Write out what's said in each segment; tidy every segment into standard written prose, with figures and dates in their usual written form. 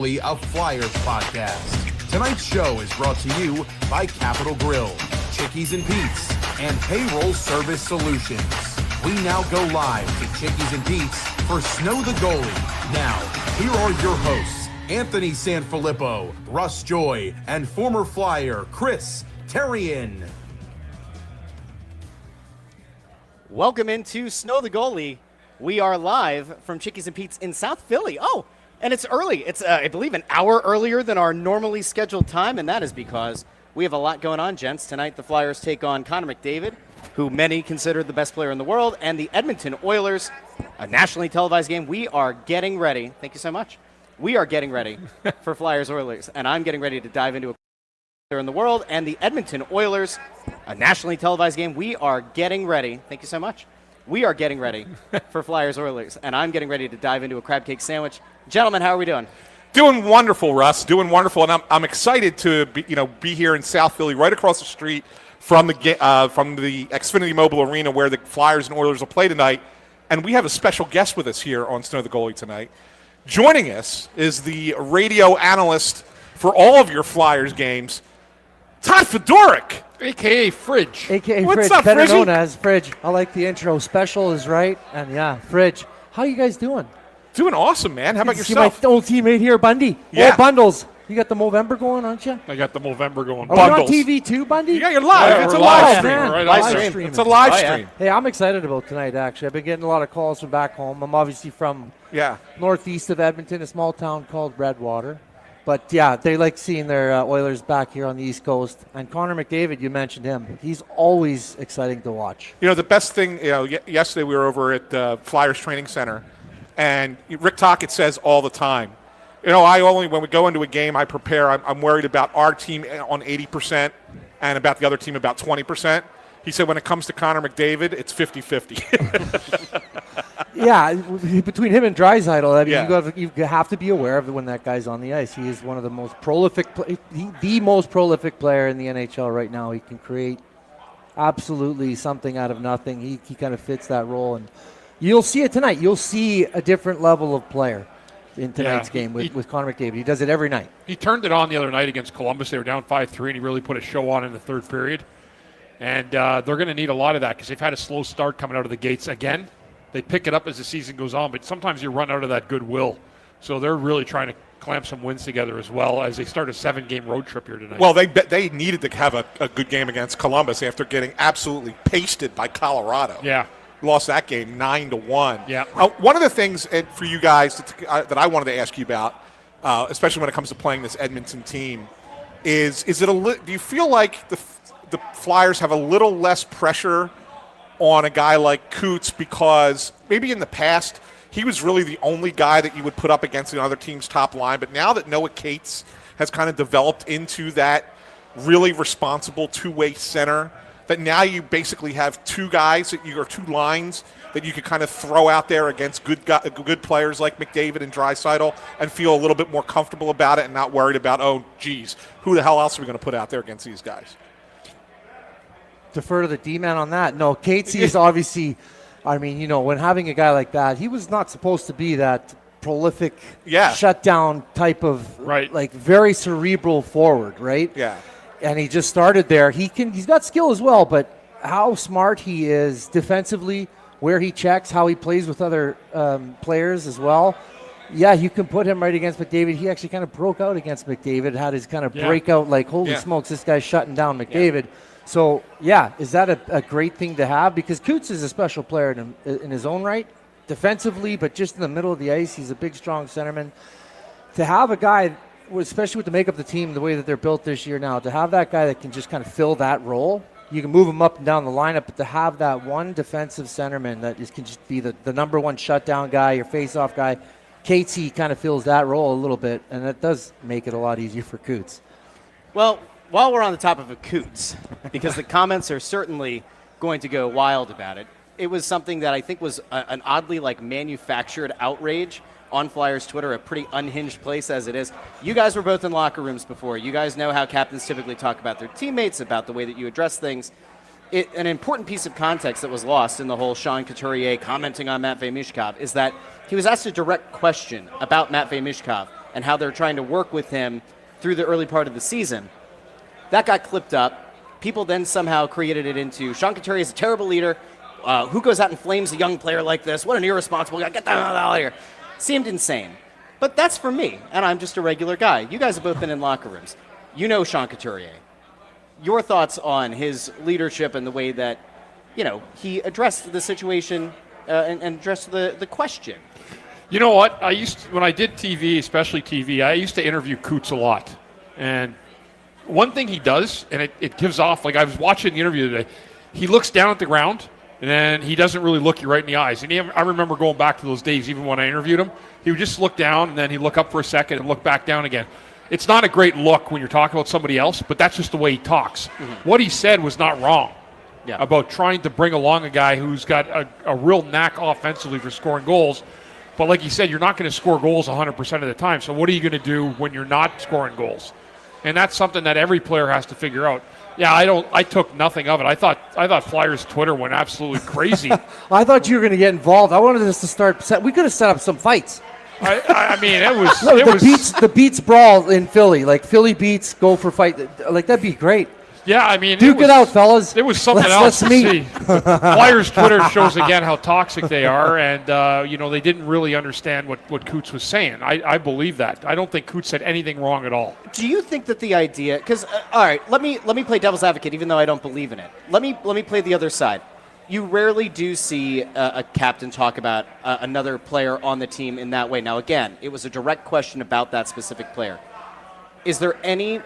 A Flyers podcast. Tonight's show is brought to you by Capital Grille, Chickies and Pete's, and Payroll Service Solutions. We now go live to Chickies and Pete's for Snow The Goalie. Now, here are your hosts, Anthony SanFilippo, Russ Joy, and former Flyer Chris Therien. Welcome into Snow The Goalie. We are live from Chickies and Pete's in South Philly. And it's early. It's, I believe, an hour earlier than our normally scheduled time, and that is because we have a lot going on, gents. Tonight, the Flyers take on Connor McDavid, who many consider the best player in the world, and the Edmonton Oilers, a nationally televised game. We are getting ready. Thank you so much. We are getting ready for Flyers Oilers, and I'm getting ready to dive into a player in the world, and the Edmonton Oilers, a nationally televised game. We are getting ready. Thank you so much. We are getting ready for Flyers Oilers, and I'm getting ready to dive into a crab cake sandwich. Gentlemen, how are we doing? Doing wonderful, Russ. Doing wonderful, and I'm excited to be here in South Philly, right across the street from the Xfinity Mobile Arena, where the Flyers and Oilers will play tonight. And we have a special guest with us here on Snow the Goalie tonight. Joining us is the radio analyst for all of your Flyers games, Todd Fedoruk, a.k.a. Fridge. A.k.a. What's Fridge, up, better Fridgie? known as Fridge. I like the intro. Special is right. And yeah, Fridge. How you guys doing? doing awesome, man. How about You see yourself? my old teammate here, Bundy. Yeah. Oh, Bundles. You got the Movember going, aren't you? I got the Movember going. Are we on Bundles. TV too, Bundy? Yeah, you're live. Yeah, It's a we're live live. stream. Man. Right Live on. stream. stream. It's a live Oh, yeah. stream. Hey, I'm excited about tonight, actually. I've been getting a lot of calls from back home. I'm obviously from Yeah. northeast of Edmonton, a small town called Redwater. But, yeah, they like seeing their Oilers back here on the East Coast. And Connor McDavid, you mentioned him. He's always exciting to watch. You know, the best thing, yesterday we were over at Flyers Training Center, and Rick Tocchet says all the time, when we go into a game, I prepare. I'm worried about our team on 80% and about the other team about 20%. He said when it comes to Connor McDavid, it's 50-50. Yeah, between him and Draisaitl, I mean, Yeah. you have to be aware of when that guy's on the ice. He is one of the most prolific, the most prolific player in the NHL right now. He can create absolutely something out of nothing. He kind of fits that role, and you'll see it tonight. You'll see a different level of player in tonight's game with Connor McDavid. He does it every night. He turned it on the other night against Columbus. They were down 5-3, and he really put a show on in the third period. And they're going to need a lot of that because they've had a slow start coming out of the gates again. They pick it up as the season goes on, but sometimes you run out of that goodwill. So they're really trying to clamp some wins together as well as they start a 7-game road trip here tonight. Well, they needed to have a good game against Columbus after getting absolutely pasted by Colorado. Yeah. Lost that game 9-1. Yeah. One of the things for you guys that I wanted to ask you about, especially when it comes to playing this Edmonton team, do you feel like the Flyers have a little less pressure on a guy like Coots because maybe in the past he was really the only guy that you would put up against the other team's top line, but now that Noah Cates has kind of developed into that really responsible two-way center, that now you basically have two lines that you could kind of throw out there against good players like McDavid and Draisaitl and feel a little bit more comfortable about it and not worried about, oh, geez, who the hell else are we going to put out there against these guys? Defer to the D-man on that. No, Casey is obviously, I mean, when having a guy like that, he was not supposed to be that prolific shutdown type of, like very cerebral forward, right? Yeah. And he just started there. He's got skill as well, but how smart he is defensively, where he checks, how he plays with other players as well. Yeah, you can put him right against McDavid. He actually kind of broke out against McDavid, had his kind of breakout, like, holy smokes, this guy's shutting down McDavid. Yeah. So, is that a great thing to have? Because Coots is a special player in his own right, defensively, but just in the middle of the ice, he's a big, strong centerman. To have a guy, especially with the makeup of the team, the way that they're built this year now, to have that guy that can just kind of fill that role, you can move him up and down the lineup, but to have that one defensive centerman that can just be the number one shutdown guy, your face-off guy, Casey kind of fills that role a little bit, and that does make it a lot easier for Coots. Well, while we're on the top of a Coots, because the comments are certainly going to go wild about it, it was something that I think was an oddly manufactured outrage on Flyers Twitter, a pretty unhinged place as it is. You guys were both in locker rooms before. You guys know how captains typically talk about their teammates, about the way that you address things. An important piece of context that was lost in the whole Sean Couturier commenting on Matvei Michkov is that he was asked a direct question about Matvei Michkov, and how they're trying to work with him through the early part of the season. That got clipped up. People then somehow created it into Sean Couturier is a terrible leader. Who goes out and flames a young player like this? What an irresponsible guy. Get the hell out of here. Seemed insane. But that's for me, and I'm just a regular guy. You guys have both been in locker rooms. You know Sean Couturier. Your thoughts on his leadership and the way that, he addressed the situation and addressed the question. You know what? When I did TV, especially TV, I used to interview Coots a lot. And one thing he does, and it gives off, like I was watching the interview today, he looks down at the ground, and then he doesn't really look you right in the eyes. And I remember going back to those days, even when I interviewed him, he would just look down, and then he'd look up for a second and look back down again. It's not a great look when you're talking about somebody else, but that's just the way he talks. Mm-hmm. What he said was not wrong about trying to bring along a guy who's got a real knack offensively for scoring goals. But like you said, you're not going to score goals 100% of the time. So what are you going to do when you're not scoring goals? And that's something that every player has to figure out. Yeah, I took nothing of it. I thought Flyers Twitter went absolutely crazy. I thought you were going to get involved. I wanted us to start. We could have set up some fights. I mean, it was. No, the beats brawl in Philly, like Philly beats go for fight. Like that'd be great. Yeah, I mean, Duke it out, fellas. It was something else to see. Flyers Twitter shows again how toxic they are, and they didn't really understand what Coots was saying. I believe that. I don't think Coots said anything wrong at all. Do you think that the idea? Because all right, let me play devil's advocate, even though I don't believe in it. Let me play the other side. You rarely do see a captain talk about another player on the team in that way. Now, again, it was a direct question about that specific player. Is there any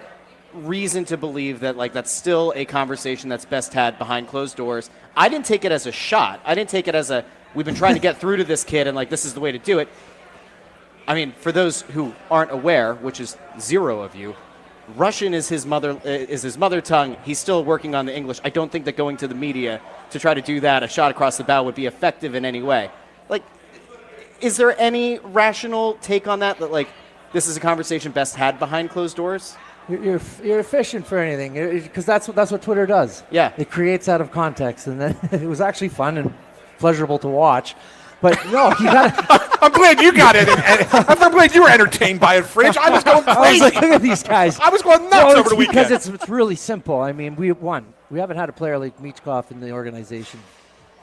reason to believe that that's still a conversation that's best had behind closed doors? I didn't take it as a shot. I didn't take it as we've been trying to get through to this kid and this is the way to do it. I mean, for those who aren't aware, which is zero of you, Russian is his mother tongue. He's still working on the English. I don't think that going to the media to try to do that, a shot across the bow, would be effective in any way. Is there any rational take on that this is a conversation best had behind closed doors? You're efficient for anything because that's what Twitter does. Yeah, it creates out of context, and then it was actually fun and pleasurable to watch. But no, you got. I'm glad you got it. I'm glad you were entertained by it, Fridge. I was going crazy. I was like, look at these guys. I was going nuts over the weekend. Because it's really simple. I mean, we haven't had a player like Michkov in the organization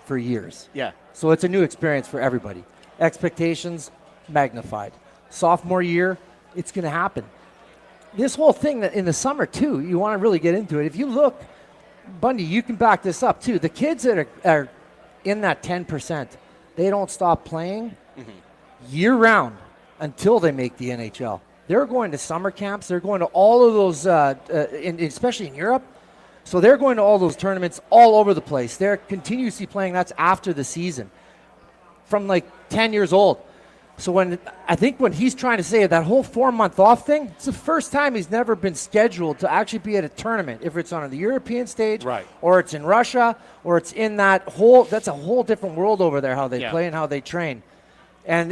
for years. Yeah. So it's a new experience for everybody. Expectations magnified. Sophomore year, it's going to happen. This whole thing that in the summer too, you want to really get into it. If you look, Bundy, you can back this up too. The kids that are in that 10%, they don't stop playing year round until they make the NHL. They're going to summer camps. They're going to all of those, especially in Europe. So they're going to all those tournaments all over the place. They're continuously playing. That's after the season, from 10 years old. So when he's trying to say that whole 4-month off thing, it's the first time he's never been scheduled to actually be at a tournament. If it's on the European stage, right, or it's in Russia, or it's in that's a whole different world over there, how they play and how they train. And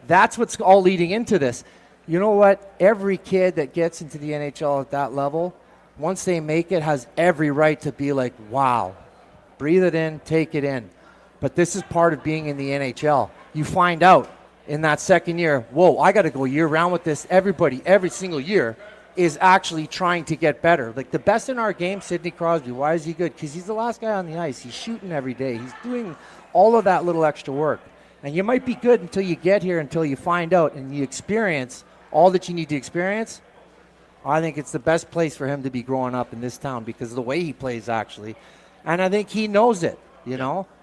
that's what's all leading into this. You know what? Every kid that gets into the NHL at that level, once they make it, has every right to be like, wow, breathe it in, take it in. But this is part of being in the NHL. You find out in that second year, whoa, I got to go year-round with this. Everybody, every single year, is actually trying to get better. The best in our game, Sidney Crosby. Why is he good? Because he's the last guy on the ice. He's shooting every day. He's doing all of that little extra work. And you might be good until you get here, until you find out and you experience all that you need to experience. I think it's the best place for him to be growing up in this town because of the way he plays, actually. And I think he knows it.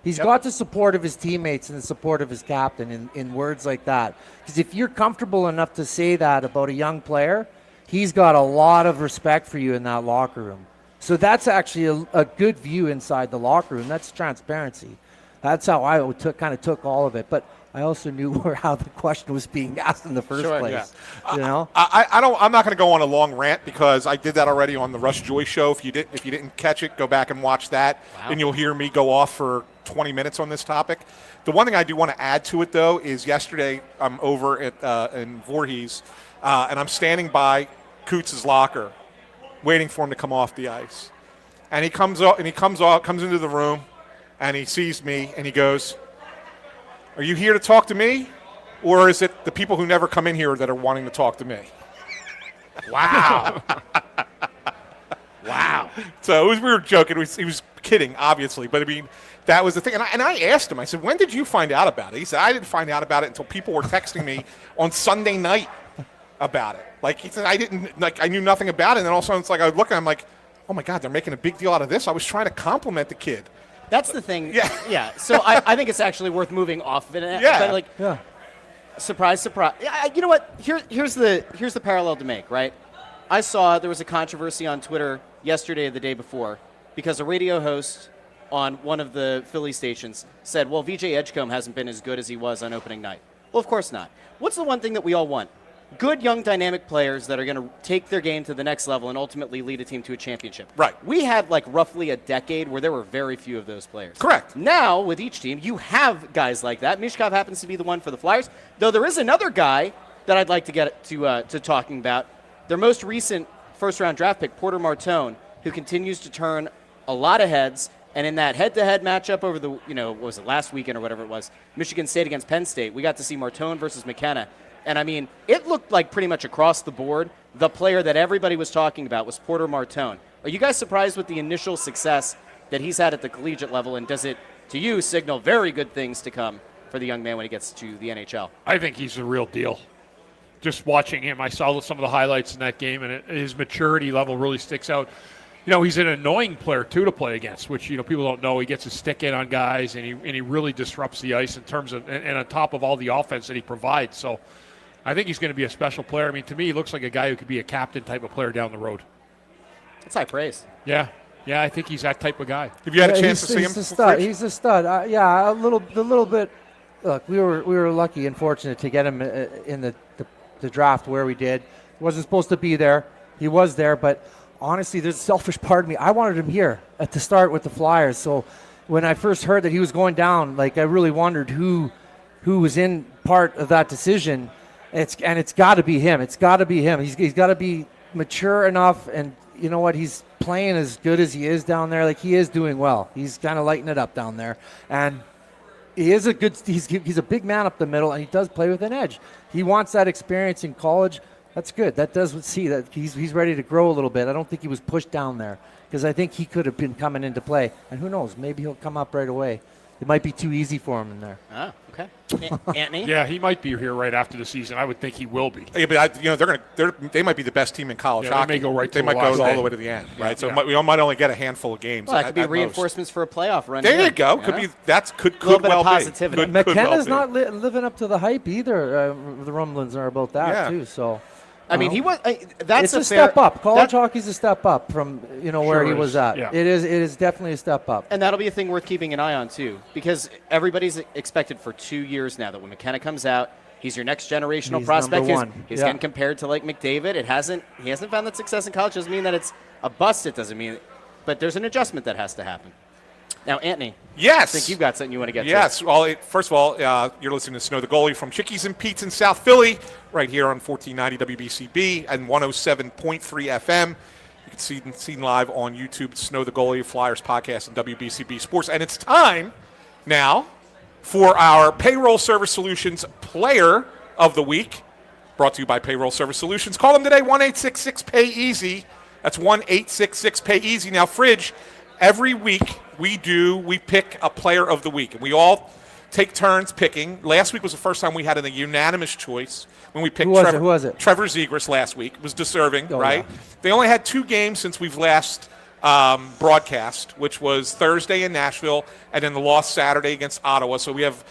He's got the support of his teammates and the support of his captain in words like that. Because if you're comfortable enough to say that about a young player, he's got a lot of respect for you in that locker room. So that's actually a good view inside the locker room. That's transparency. That's how I took all of it. But I also knew how the question was being asked in the first place. Yeah. I'm not going to go on a long rant because I did that already on the Russ Joy show. If you didn't catch it, go back and watch that, and you'll hear me go off for 20 minutes on this topic. The one thing I do want to add to it, though, is yesterday I'm over at in Voorhees, and I'm standing by Coots' locker, waiting for him to come off the ice, and he comes into the room, and he sees me, and he goes, "Are you here to talk to me?" or is it the people who never come in here that are wanting to talk to me? Wow. Wow. So we were joking. He was kidding, obviously. But, I mean, that was the thing. And I asked him, I said, when did you find out about it? He said, I didn't find out about it until people were texting me on Sunday night about it. Like, he said, I knew nothing about it. And then all of a sudden, it's like I was looking, I'm like, oh, my God, they're making a big deal out of this. I was trying to compliment the kid. That's the thing. Yeah. Yeah. So I think it's actually worth moving off of it. Yeah. But, like, Yeah. surprise, surprise. You know what? Here's the parallel to make, right? I saw there was a controversy on Twitter yesterday or the day before because a radio host on one of the Philly stations said, well, VJ Edgecombe hasn't been as good as he was on opening night. Well, of course not. What's the one thing that we all want? Good, young, dynamic players that are going to take their game to the next level and ultimately lead a team to a championship. Right. We had like roughly a decade where there were very few of those players. Correct. Now, with each team, you have guys like that. Michkov happens to be the one for the Flyers, though there is another guy that I'd like to get to talking about. Their most recent first-round draft pick, Porter Martone, who continues to turn a lot of heads. And in that head-to-head matchup over the, what was it, last weekend or whatever it was, Michigan State against Penn State, we got to see Martone versus McKenna. And, I mean, it looked like pretty much across the board, the player that everybody was talking about was Porter Martone. Are you guys surprised with the initial success that he's had at the collegiate level? And does it, to you, signal very good things to come for the young man when he gets to the NHL? I think he's the real deal. Just watching him, I saw some of the highlights in that game, and his maturity level really sticks out. He's an annoying player, too, to play against, which, people don't know. He gets his stick in on guys, and he really disrupts the ice in terms of, and on top of all the offense that he provides. So I think he's going to be a special player. I mean, to me, he looks like a guy who could be a captain type of player down the road. That's high praise. Yeah, I think he's that type of guy. Have you had a chance to see him? He's a stud. He's a stud. A little bit. Look, we were lucky and fortunate to get him in the draft where we did. He wasn't supposed to be there. He was there, but honestly, there's a selfish part of me. I wanted him here at the start with the Flyers. So when I first heard that he was going down, I really wondered who was in part of that decision. It's got to be him. It's got to be him. He's got to be mature enough, and you know what? He's playing as good as he is down there. He is doing well. He's kind of lighting it up down there, and he is he's a big man up the middle, and he does play with an edge. He wants that experience in college. That's good. That does see that he's ready to grow a little bit. I don't think he was pushed down there because I think he could have been coming into play. And who knows? Maybe he'll come up right away. It might be too easy for him in there. Oh, okay. Anthony? Yeah, he might be here right after the season. I would think he will be. Yeah, but they might be the best team in college Yeah, hockey. they may go right They to might the go last all day. the way to the end, right? So Yeah. we might only get a handful of games. Well, that could be at most. reinforcements for a playoff run. There here, you go. know? Could be that's could Little bit well of positivity. be. Could McKenna's well not living up to the hype either. The rumblings are about that Yeah. too. So. I mean, he was. That's It's a fair, step up. College that- hockey's a step up from where he is. was at. Yeah. It is definitely a step up. And that'll be a thing worth keeping an eye on too, because everybody's expected for 2 years now that when McKenna comes out, he's your next generational He's prospect. number one. He's Yeah. getting compared to like McDavid. He hasn't found that success in college. Doesn't mean that it's a bust. It doesn't mean, but there's an adjustment that has to happen. Now, Anthony, Yes. I think you've got something you want to get to. Yes. Well, first of all, you're listening to Snow the Goalie from Chickies and Pete's in South Philly, right here on 1490 WBCB and 107.3 FM. You can see live on YouTube, Snow the Goalie, Flyers podcast, and WBCB Sports. And it's time now for our Payroll Service Solutions Player of the Week, brought to you by Payroll Service Solutions. Call them today, 1-866-PAY-EASY. That's 1-866-PAY-EASY. Now, Fridge, every week we pick a Player of the Week, and we all take turns picking. Last week was the first time we had a unanimous choice when we picked Who was it? Trevor Zegras last week. It was deserving, Oh, right? yeah. They only had 2 games since we've last broadcast, which was Thursday in Nashville and then the loss Saturday against Ottawa. So we have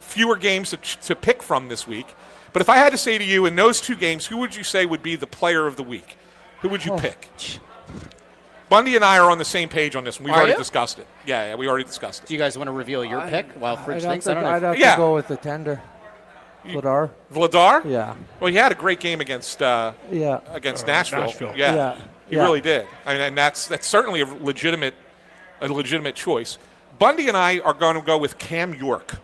fewer games to pick from this week. But if I had to say to you, in those 2 games, who would you say would be the Player of the Week? Who would you pick? Bundy and I are on the same page on this one. We've Are already you? discussed it. Yeah, we already discussed it. Do you guys want to reveal your pick while Fridge thinks? I don't I'd know. have Yeah. to go with the tender. Vladar. Vladar? Yeah. Well, he had a great game against Yeah. Nashville. Nashville. Yeah. Yeah. He Yeah. really did. I mean, and that's certainly a legitimate choice. Bundy and I are going to go with Cam York.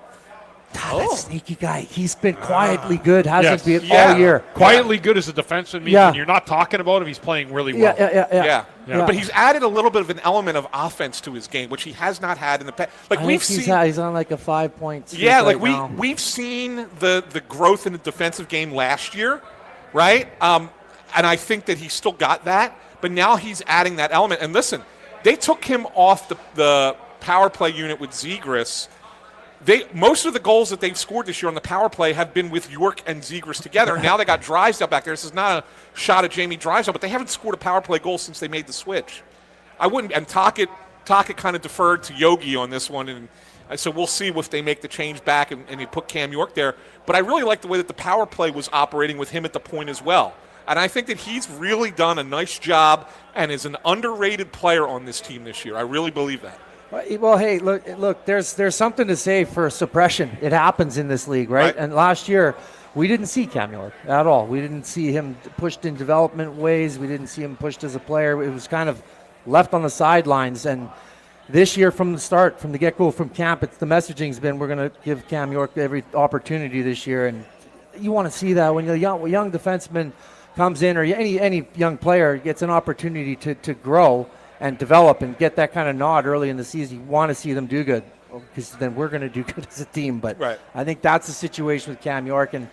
That sneaky guy. He's been quietly good, hasn't Yes. he, all year. Quietly good as a defenseman means when you're not talking about him, he's playing really well. Yeah. But he's added a little bit of an element of offense to his game, which he has not had in the past. Like he's on like a 5 point. Yeah, right like now. we've seen the growth in the defensive game last year, right? And I think that he's still got that, but now he's adding that element. And listen, they took him off the power play unit with Zegras. Most of the goals that they've scored this year on the power play have been with York and Zegras together. And now they got Drysdale back there. This is not a shot at Jamie Drysdale, but they haven't scored a power play goal since they made the switch. I wouldn't. And Tocchet kind of deferred to Yogi on this one, and so we'll see if they make the change back and they put Cam York there. But I really like the way that the power play was operating with him at the point as well. And I think that he's really done a nice job and is an underrated player on this team this year. I really believe that. Well, hey, look. There's something to say for suppression. It happens in this league, right? And last year, we didn't see Cam York at all. We didn't see him pushed in development ways. We didn't see him pushed as a player. It was kind of left on the sidelines. And this year, from the start, from the get-go, from camp, the messaging's been we're going to give Cam York every opportunity this year. And you want to see that when a young defenseman comes in, or any young player gets an opportunity to grow and develop and get that kind of nod early in the season. You want to see them do good, because then we're going to do good as a team. But I think that's the situation with Cam York, and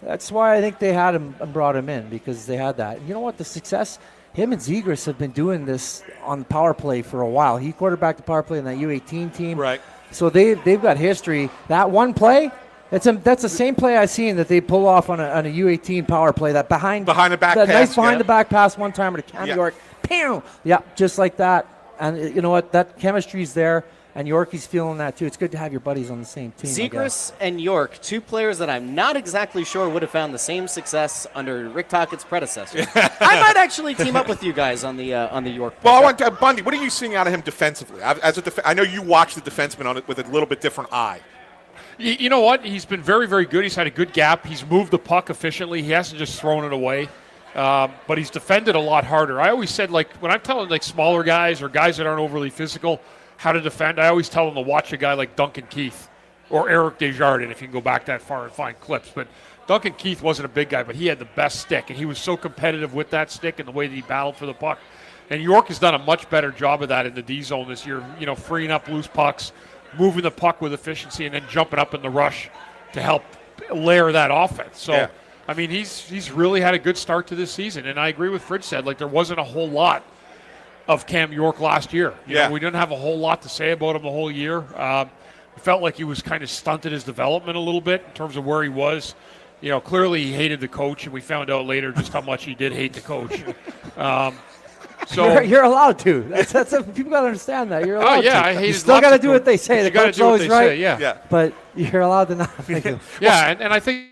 that's why I think they had him and brought him in, because they had that. And you know what? The success, him and Zegras have been doing this on the power play for a while. He quarterbacked the power play in that U18 team. Right. So they've got history. That one play, that's the same play I've seen that they pull off on a U18 power play. That behind the back pass, nice behind the back pass one timer to Cam York. Pew! Yeah, just like that. And you know what? That chemistry's there, and Yorkie's feeling that too. It's good to have your buddies on the same team. Zegras and York, two players that I'm not exactly sure would have found the same success under Rick Tocchet's predecessor. I might actually team up with you guys on the York. Well, I want to, Bundy. What are you seeing out of him defensively? I know you watch the defenseman on it with a little bit different eye. You know what? He's been very, very good. He's had a good gap. He's moved the puck efficiently. He hasn't just thrown it away. But he's defended a lot harder. I always said, like, when I'm telling, like, smaller guys or guys that aren't overly physical how to defend, I always tell them to watch a guy like Duncan Keith or Eric Desjardins, if you can go back that far and find clips. But Duncan Keith wasn't a big guy, but he had the best stick, and he was so competitive with that stick and the way that he battled for the puck. And York has done a much better job of that in the D zone this year, freeing up loose pucks, moving the puck with efficiency, and then jumping up in the rush to help layer that offense. So, I mean, he's really had a good start to this season. And I agree with Fridge said, like, there wasn't a whole lot of Cam York last year. You know, we didn't have a whole lot to say about him the whole year. It felt like he was kind of stunted his development a little bit in terms of where he was. Clearly he hated the coach, and we found out later just how much he did hate the coach. So you're allowed to. That's people got to understand that. You're allowed to. I hate. You still got to do what they say. You got to do what they right. say. Yeah. But you're allowed to not. And I think.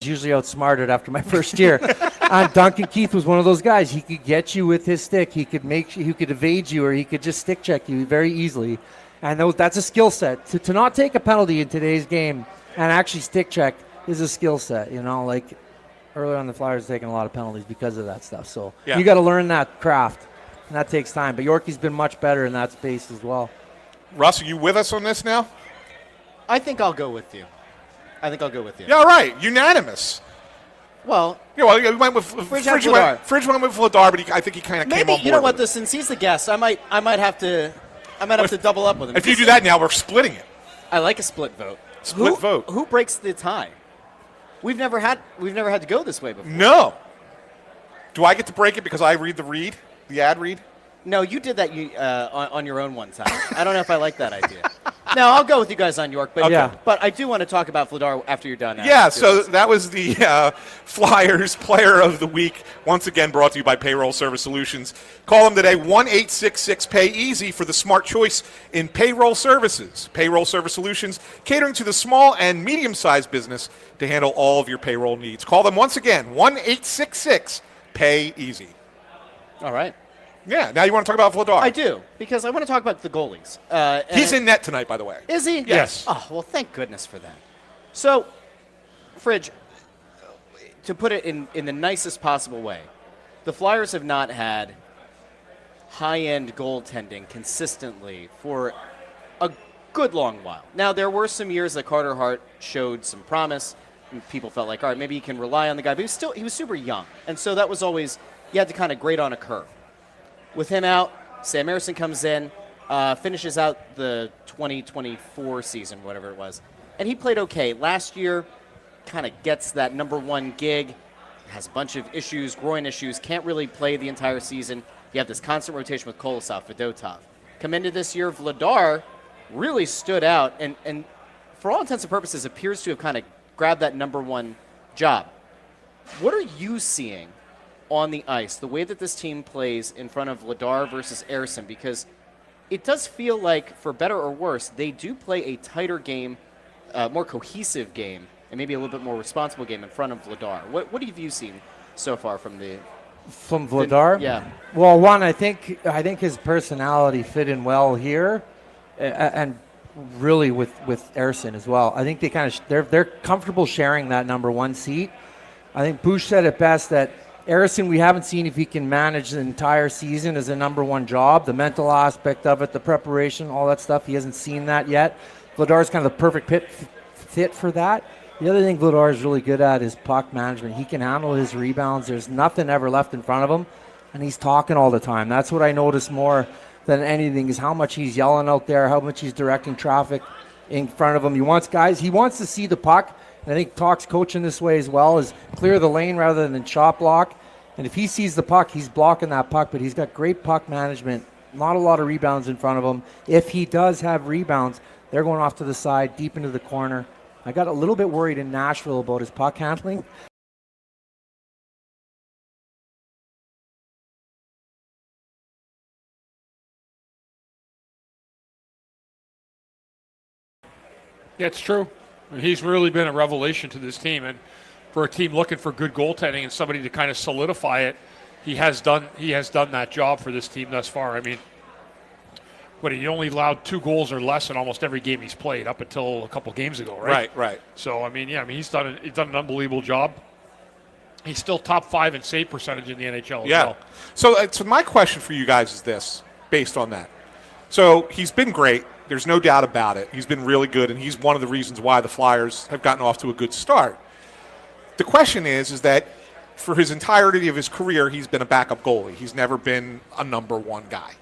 Usually outsmarted after my first year. Duncan Keith was one of those guys. He could get you with his stick. He could evade you, or he could just stick check you very easily. And that's a skill set. To not take a penalty in today's game and actually stick check is a skill set. Like earlier on, the Flyers taking a lot of penalties because of that stuff. So you got to learn that craft, and that takes time. But Yorkie's been much better in that space as well. Russ, are you with us on this now? I think I'll go with you. Yeah, all right. Unanimous. Well, we went with Fridge went with Vladar, but I think he kind of came on board. You know what? Since he's the guest, I might have to double up with him. If you do that now, we're splitting it. I like a split vote. Vote. Who breaks the tie? We've never had to go this way before. No. Do I get to break it because I read the ad read? No, you did that on your own one time. I don't know if I like that idea. No, I'll go with you guys on York, but but I do want to talk about Vladar after you're done. So that was the Flyers Player of the Week, once again brought to you by Payroll Service Solutions. Call them today, 1-866-PAY-EASY for the smart choice in payroll services. Payroll Service Solutions, catering to the small and medium-sized business to handle all of your payroll needs. Call them once again, 1-866-PAY-EASY. All right. Yeah, now you want to talk about Vladar. I do, because I want to talk about the goalies. He's in net tonight, by the way. Is he? Yes. Oh, well, thank goodness for that. So, Fridge, to put it in the nicest possible way, the Flyers have not had high-end goaltending consistently for a good long while. Now, there were some years that Carter Hart showed some promise, and people felt like, all right, maybe you can rely on the guy, but he was super young, and so that was always, you had to kind of grade on a curve. With him out, Sam Emerson comes in, finishes out the 2024 season, whatever it was, and he played okay. Last year, kind of gets that number one gig, has a bunch of issues, groin issues, can't really play the entire season. You have this constant rotation with Kolosov, Fedotov. Come into this year, Vladar really stood out and for all intents and purposes appears to have kind of grabbed that number one job. What are you seeing on the ice, the way that this team plays in front of Vladar versus Ersson? Because it does feel like, for better or worse, they do play a tighter game, more cohesive game, and maybe a little bit more responsible game in front of Vladar. What have you seen so far from Vladar? Yeah. Well, one, I think his personality fit in well here, and really with Ersson as well. I think they're comfortable sharing that number one seat. I think Bush said it best that Ersson, we haven't seen if he can manage the entire season as a number one job, the mental aspect of it, the preparation, all that stuff. He hasn't seen that yet. Vladar's kind of the perfect fit for that. The other thing Vladar is really good at is puck management. He can handle his rebounds. There's nothing ever left in front of him, and he's talking all the time. That's what I notice more than anything, is how much he's yelling out there, how much he's directing traffic in front of him. He wants to see the puck, and I think Talk's coaching this way as well, is clear the lane rather than shot block. And if he sees the puck, he's blocking that puck, but he's got great puck management, not a lot of rebounds in front of him. If he does have rebounds, they're going off to the side, deep into the corner. I got a little bit worried in Nashville about his puck handling. Yeah, it's true. I mean, he's really been a revelation to this team, and for a team looking for good goaltending and somebody to kind of solidify it, he has done that job for this team thus far. I mean, but he only allowed 2 goals or less in almost every game he's played up until a couple games ago, right? Right. So he's done an unbelievable job. He's still top 5 in save percentage in the NHL as well. So my question for you guys is this, based on that. So he's been great. There's no doubt about it. He's been really good, and he's one of the reasons why the Flyers have gotten off to a good start. The question is that for his entirety of his career, he's been a backup goalie. He's never been a number one guy.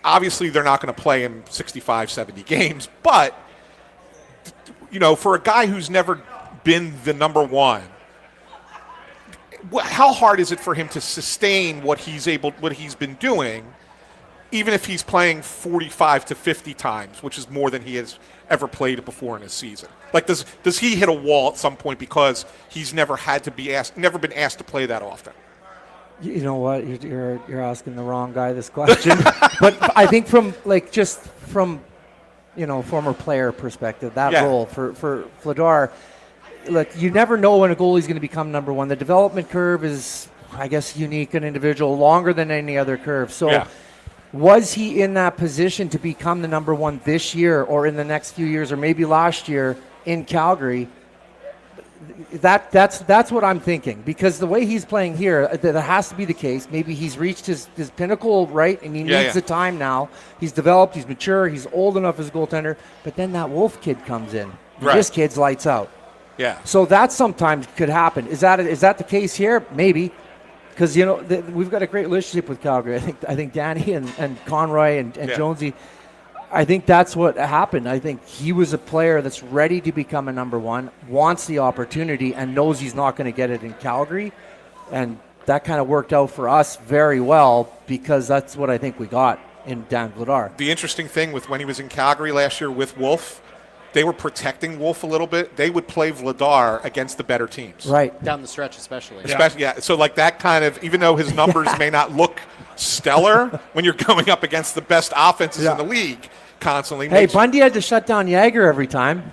Obviously, they're not going to play him 65, 70 games, but, for a guy who's never been the number one, how hard is it for him to sustain what he's been doing, even if he's playing 45 to 50 times, which is more than he has ever played before in his season? Like, does he hit a wall at some point because he's never been asked to play that often? You know what? You're asking the wrong guy this question. But I think from former player perspective, that role for Vladar, look, you never know when a goalie's going to become number one. The development curve is, I guess, unique and individual, longer than any other curve. So was he in that position to become the number one this year or in the next few years or maybe last year in Calgary? That's what I'm thinking, because the way he's playing here, that has to be the case. Maybe he's reached his pinnacle, right, and he needs the time now. He's developed, he's mature, he's old enough as a goaltender, but then that Wolf kid comes in. Right. This kid's lights out. Yeah. So that sometimes could happen. Is that the case here? Maybe, because we've got a great relationship with Calgary. I think Danny and Conroy and Jonesy. I think that's what happened. I think he was a player that's ready to become a number one, wants the opportunity, and knows he's not going to get it in Calgary. And that kind of worked out for us very well, because that's what I think we got in Dan Vladar. The interesting thing with when he was in Calgary last year with Wolf, they were protecting Wolf a little bit. They would play Vladar against the better teams. Right. Down the stretch especially. So like that kind of, even though his numbers may not look stellar when you're going up against the best offenses in the league constantly. Hey, Bundy had to shut down Jagger every time.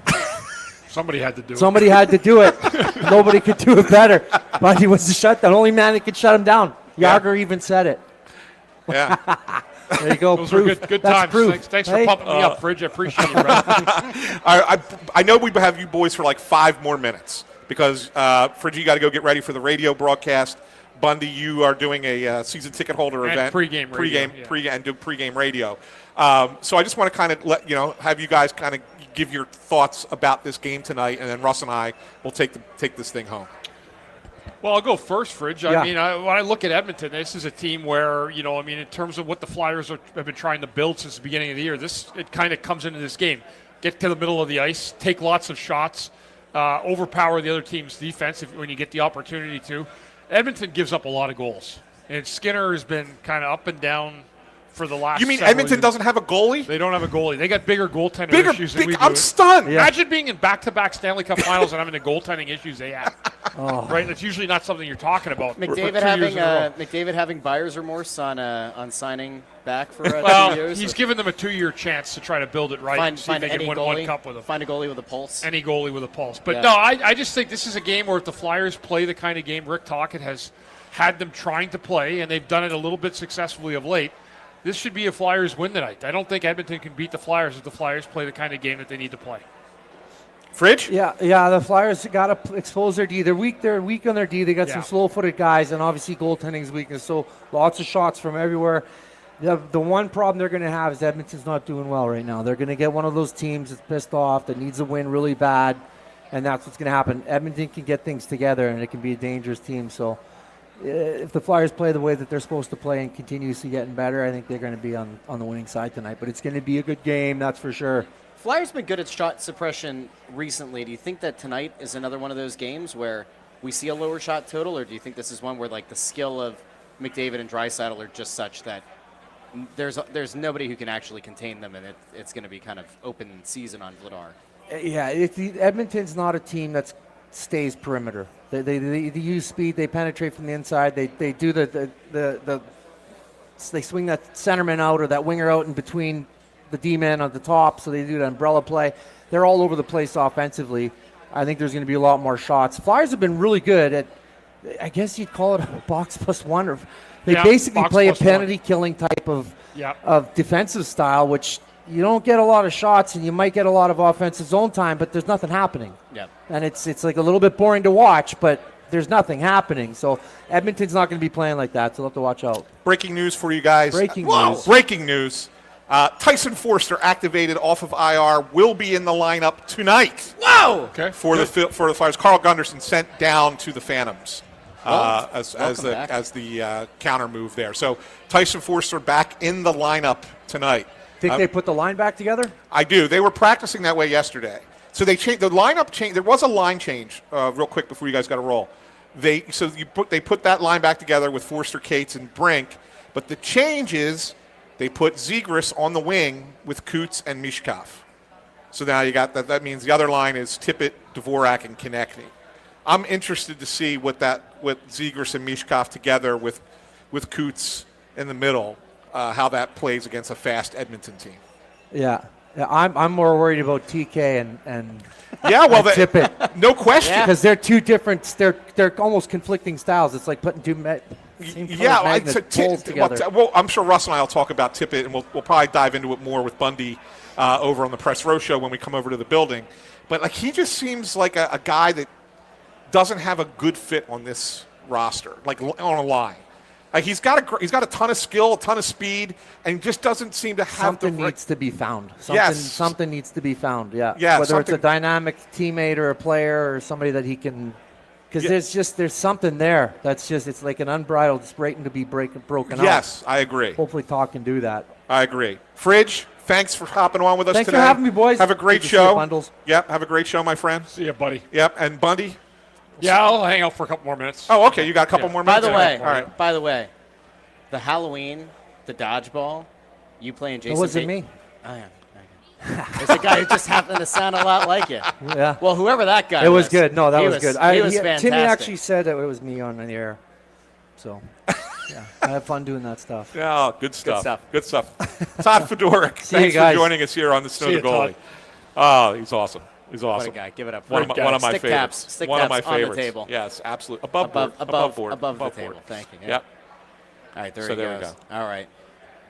Somebody had to do it. Somebody had to do it. Nobody could do it better. Bundy was the shutdown. Only man that could shut him down. Jagger even said it. Yeah. There you go. Those proof. are good That's times. Proof. Thanks Hey? for pumping me up, Fridge. I appreciate it, brother. I know we have you boys for like 5 more minutes because Fridge, you got to go get ready for the radio broadcast. Bundy, you are doing a season ticket holder And event. pregame radio, and do pregame radio. So I just want to kind of have you guys kind of give your thoughts about this game tonight, and then Russ and I will take this thing home. Well, I'll go first, Fridge. Yeah. I mean, when I look at Edmonton, this is a team where, in terms of what the Flyers have been trying to build since the beginning of the year, it kind of comes into this game. Get to the middle of the ice, take lots of shots, overpower the other team's defense when you get the opportunity to. Edmonton gives up a lot of goals. And Skinner has been kind of up and down for the last You mean several Edmonton years. doesn't have a goallie? They don't have a goalie. They got bigger goaltending issues than we do. I'm stunned. Yeah. Imagine being in back-to-back Stanley Cup finals and having the goaltending issues they have. Right? That's usually not something you're talking about. McDavid having buyer's remorse on signing back for 2 Well, years. he's given them a 2-year chance to try to build it right and see if they can win one cup with him. Find a goalie with a pulse. Any goalie with a pulse. But Yeah. no, I just think this is a game where if the Flyers play the kind of game Rick Tocchet has had them trying to play, and they've done it a little bit successfully of late, this should be a Flyers win tonight. I don't think Edmonton can beat the Flyers if the Flyers play the kind of game that they need to play. Fridge? Yeah. The Flyers got to expose their D. They're weak on their D. They got some slow-footed guys, and obviously goaltending's weakness. So lots of shots from everywhere. The one problem they're going to have is Edmonton's not doing well right now. They're going to get one of those teams that's pissed off, that needs a win really bad, and that's what's going to happen. Edmonton can get things together, and it can be a dangerous team. So if the Flyers play the way that they're supposed to play and continuously getting better, I think they're going to be on the winning side tonight. But it's going to be a good game, that's for sure. Flyers been good at shot suppression recently. Do you think that tonight is another one of those games where we see a lower shot total, or do you think this is one where like the skill of McDavid and Draisaitl are just such that there's nobody who can actually contain them, and it's going to be kind of open season on Vladar? Yeah, Edmonton's not a team that stays perimeter. They use speed. They penetrate from the inside. They do they swing that centerman out or that winger out in between the D-man on the top, so they do the umbrella play. They're all over the place offensively. I think there's going to be a lot more shots. Flyers have been really good at, I guess you'd call it a box plus one, or they basically play a penalty-killing type of defensive style, which you don't get a lot of shots, and you might get a lot of offensive zone time, but there's nothing happening. Yeah. And it's like a little bit boring to watch, but there's nothing happening. So Edmonton's not going to be playing like that, so they'll have to watch out. Breaking news for you guys. Breaking news. Breaking news. Tyson Forster, activated off of IR, will be in the lineup tonight. Whoa! Okay. For the Flyers. Carl Gunderson sent down to the Phantoms as the counter move there. So Tyson Forster back in the lineup tonight. Think they put the line back together? I do. They were practicing that way yesterday. So they changed the lineup. There was a line change real quick before you guys got to roll. They put that line back together with Forster, Cates, and Brink. But the change is they put Zegras on the wing with Coots and Michkov. So now you got that. That means the other line is Tippett, Dvorak, and Konechny. I'm interested to see what Zegras and Michkov together with Coots in the middle, how that plays against a fast Edmonton team. Yeah. I'm more worried about TK and Tippett. No question. Because they're two different. They're almost conflicting styles. It's like putting two poles together. Well, I'm sure Russ and I will talk about Tippett, and we'll probably dive into it more with Bundy over on the Press Row show when we come over to the building. But like he just seems like a guy that doesn't have a good fit on this roster, like on a line. He's got a ton of skill, a ton of speed, and just doesn't seem to have something needs to be found. Something needs to be found. Yeah. Whether it's a dynamic teammate or a player or somebody that he can, because there's something there that's just it's like an unbridled. It's waiting to be broken out. Yes, I agree. Hopefully, Talk can do that. I agree. Fridge, thanks for hopping on with us today. Thanks for having me, boys. Have a great show. Bundles. Yep. Have a great show, my friend. See ya, buddy. Yep. And Bundy. Yeah, I'll hang out for a couple more minutes. Oh, okay. You got a couple more minutes. By the way, the Halloween, the dodgeball, you playing Jason? It wasn't me. Oh, yeah. There's a guy who just happened to sound a lot like you. Yeah. Well, whoever that guy was. It was good. No, that was good. He was fantastic. Timmy actually said that it was me on the air. So, yeah, I have fun doing that stuff. Yeah, good stuff. Good stuff. Todd Fedoruk, thanks for joining us here on the Snow The Goalie. Oh, he's awesome. He's awesome. What a guy. Give it up. One of my favorites. Stick one caps of my favorites. On the table. Yes, absolutely. Above the table. Thank you. Yeah. Yep. All right, there we go. All right.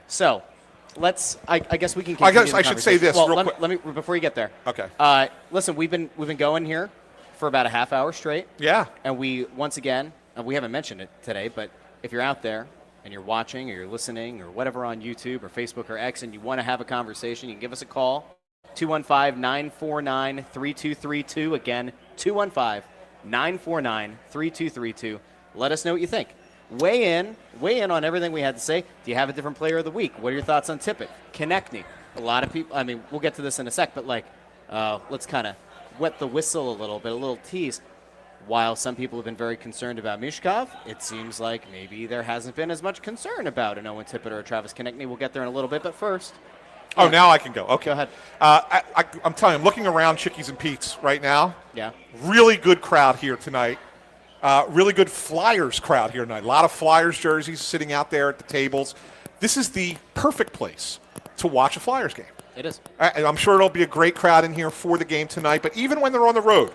So, I guess we can. I Continue guess the I should say conversation. this Well, real let me before you get there. Okay. Listen, we've been going here for about a half hour straight. Yeah. And we once again, we haven't mentioned it today, but if you're out there and you're watching or you're listening or whatever on YouTube or Facebook or X and you want to have a conversation, you can give us a call. 215-949-3232. Again, 215-949-3232. Let us know what you think. Weigh in on everything we had to say. Do you have a different player of the week? What are your thoughts on Tippett? Konechny. A lot of people, I mean, we'll get to this in a sec, but let's kind of wet the whistle a little bit, a little tease. While some people have been very concerned about Michkov, it seems like maybe there hasn't been as much concern about an Owen Tippett or a Travis Konechny. We'll get there in a little bit, but first. Oh, now I can go. Okay. Go ahead. I'm telling you, I'm looking around Chickies and Pete's right now. Yeah. Really good crowd here tonight. Really good Flyers crowd here tonight. A lot of Flyers jerseys sitting out there at the tables. This is the perfect place to watch a Flyers game. It is. And I'm sure it'll be a great crowd in here for the game tonight. But even when they're on the road,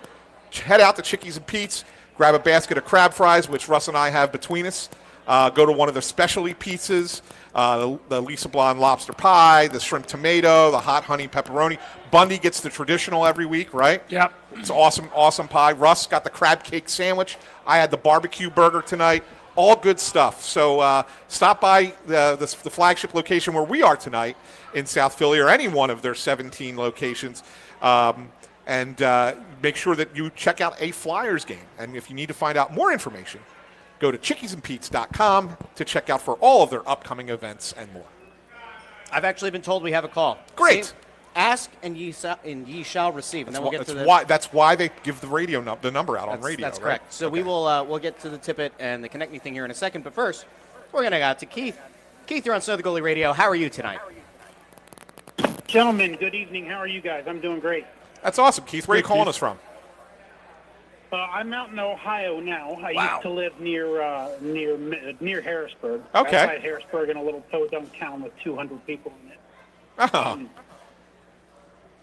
head out to Chickies and Pete's, grab a basket of crab fries, which Russ and I have between us. Go to one of their specialty pizzas, the Lisa Blonde lobster pie, the shrimp tomato, the hot honey pepperoni. Bundy gets the traditional every week, right? Yep. It's awesome, awesome pie. Russ got the crab cake sandwich. I had the barbecue burger tonight. All good stuff. So stop by the flagship location where we are tonight in South Philly, or any one of their 17 locations, and make sure that you check out a Flyers game. And if you need to find out more information, go to chickiesandpete's.com to check out for all of their upcoming events and more. I've actually been told we have a call. Great. See? Ask and ye shall receive, and then we'll get to the. That's why they give the the number out on radio. That's right? correct. So okay. we'll get to the Tippett and the Konechny thing here in a second. But first, we're going to go to Keith. Keith, you're on Snow the Goalie Radio. How are you tonight? Gentlemen, good evening. How are you guys? I'm doing great. That's awesome, Keith. Where are you calling us from? I'm out in Ohio now. I Wow. used to live near Harrisburg. Okay. Outside Harrisburg, in a little podunk town with 200 people in it. Oh,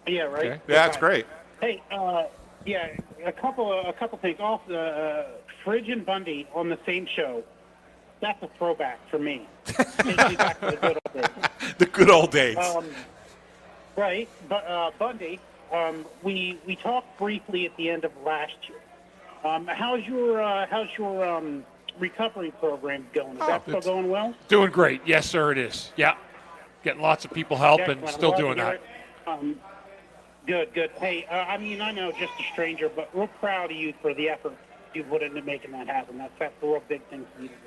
Yeah, right. Okay. yeah, that's great. Hey, yeah, a couple things. Off Fridge and Bundy on the same show. That's a throwback for me. Takes me back to the good old days. The good old days. Right, but Bundy, we talked briefly at the end of last year. How's your recovery program going? Is that still going well? Doing great. Yes, sir, it is. Yeah. Getting lots of people help and Excellent. still Love to doing hear that. it. Good. Hey, I mean, I know just a stranger, but we're proud of you for the effort you put into making that happen. That's a real big thing for you to do.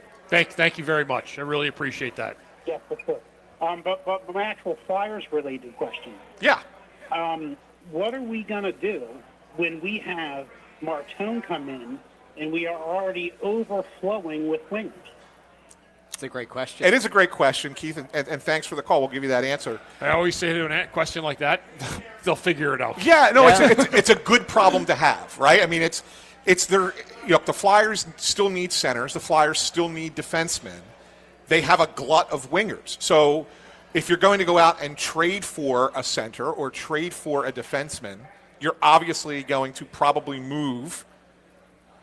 Thank you very much. I really appreciate that. Yeah, for sure. But my actual Flyers-related question. Yeah. What are we going to do when we have Martone come in and we are already overflowing with wingers? It's a great question. It is a great question, Keith, and thanks for the call. We'll give you that answer. I always say to a question like that, they'll figure it out. Yeah, no, it's a good problem to have, right? I mean, it's their, the Flyers still need centers. The Flyers still need defensemen. They have a glut of wingers. So if you're going to go out and trade for a center or trade for a defenseman, you're obviously going to probably move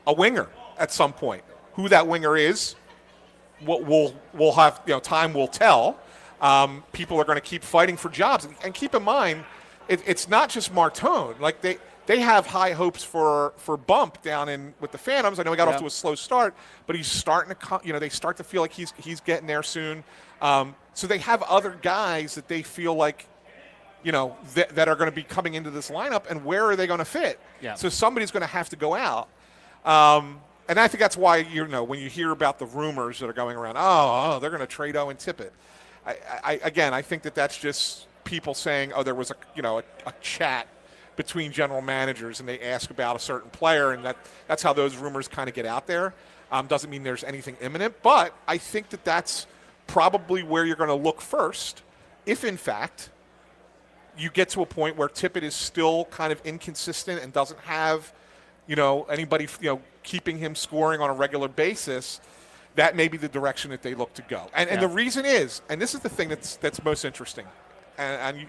a winger at some point. Who that winger is, we'll have, time will tell. People are going to keep fighting for jobs. And keep in mind, it's not just Martone. Like they have high hopes for Bump down with the Phantoms. I know he got off to a slow start, but he's starting to, they start to feel like he's getting there soon. So they have other guys that they feel like, that are going to be coming into this lineup, and where are they going to fit? Yeah. So somebody's going to have to go out. And I think that's why, when you hear about the rumors that are going around, they're going to trade Owen Tippett. I think that's just people saying, there was a chat between general managers and they ask about a certain player, and that's how those rumors kind of get out there. Doesn't mean there's anything imminent, but I think that's probably where you're going to look first if, in fact, you get to a point where Tippett is still kind of inconsistent and doesn't have, anybody, keeping him scoring on a regular basis. That may be the direction that they look to go. And the reason is, and this is the thing that's most interesting, and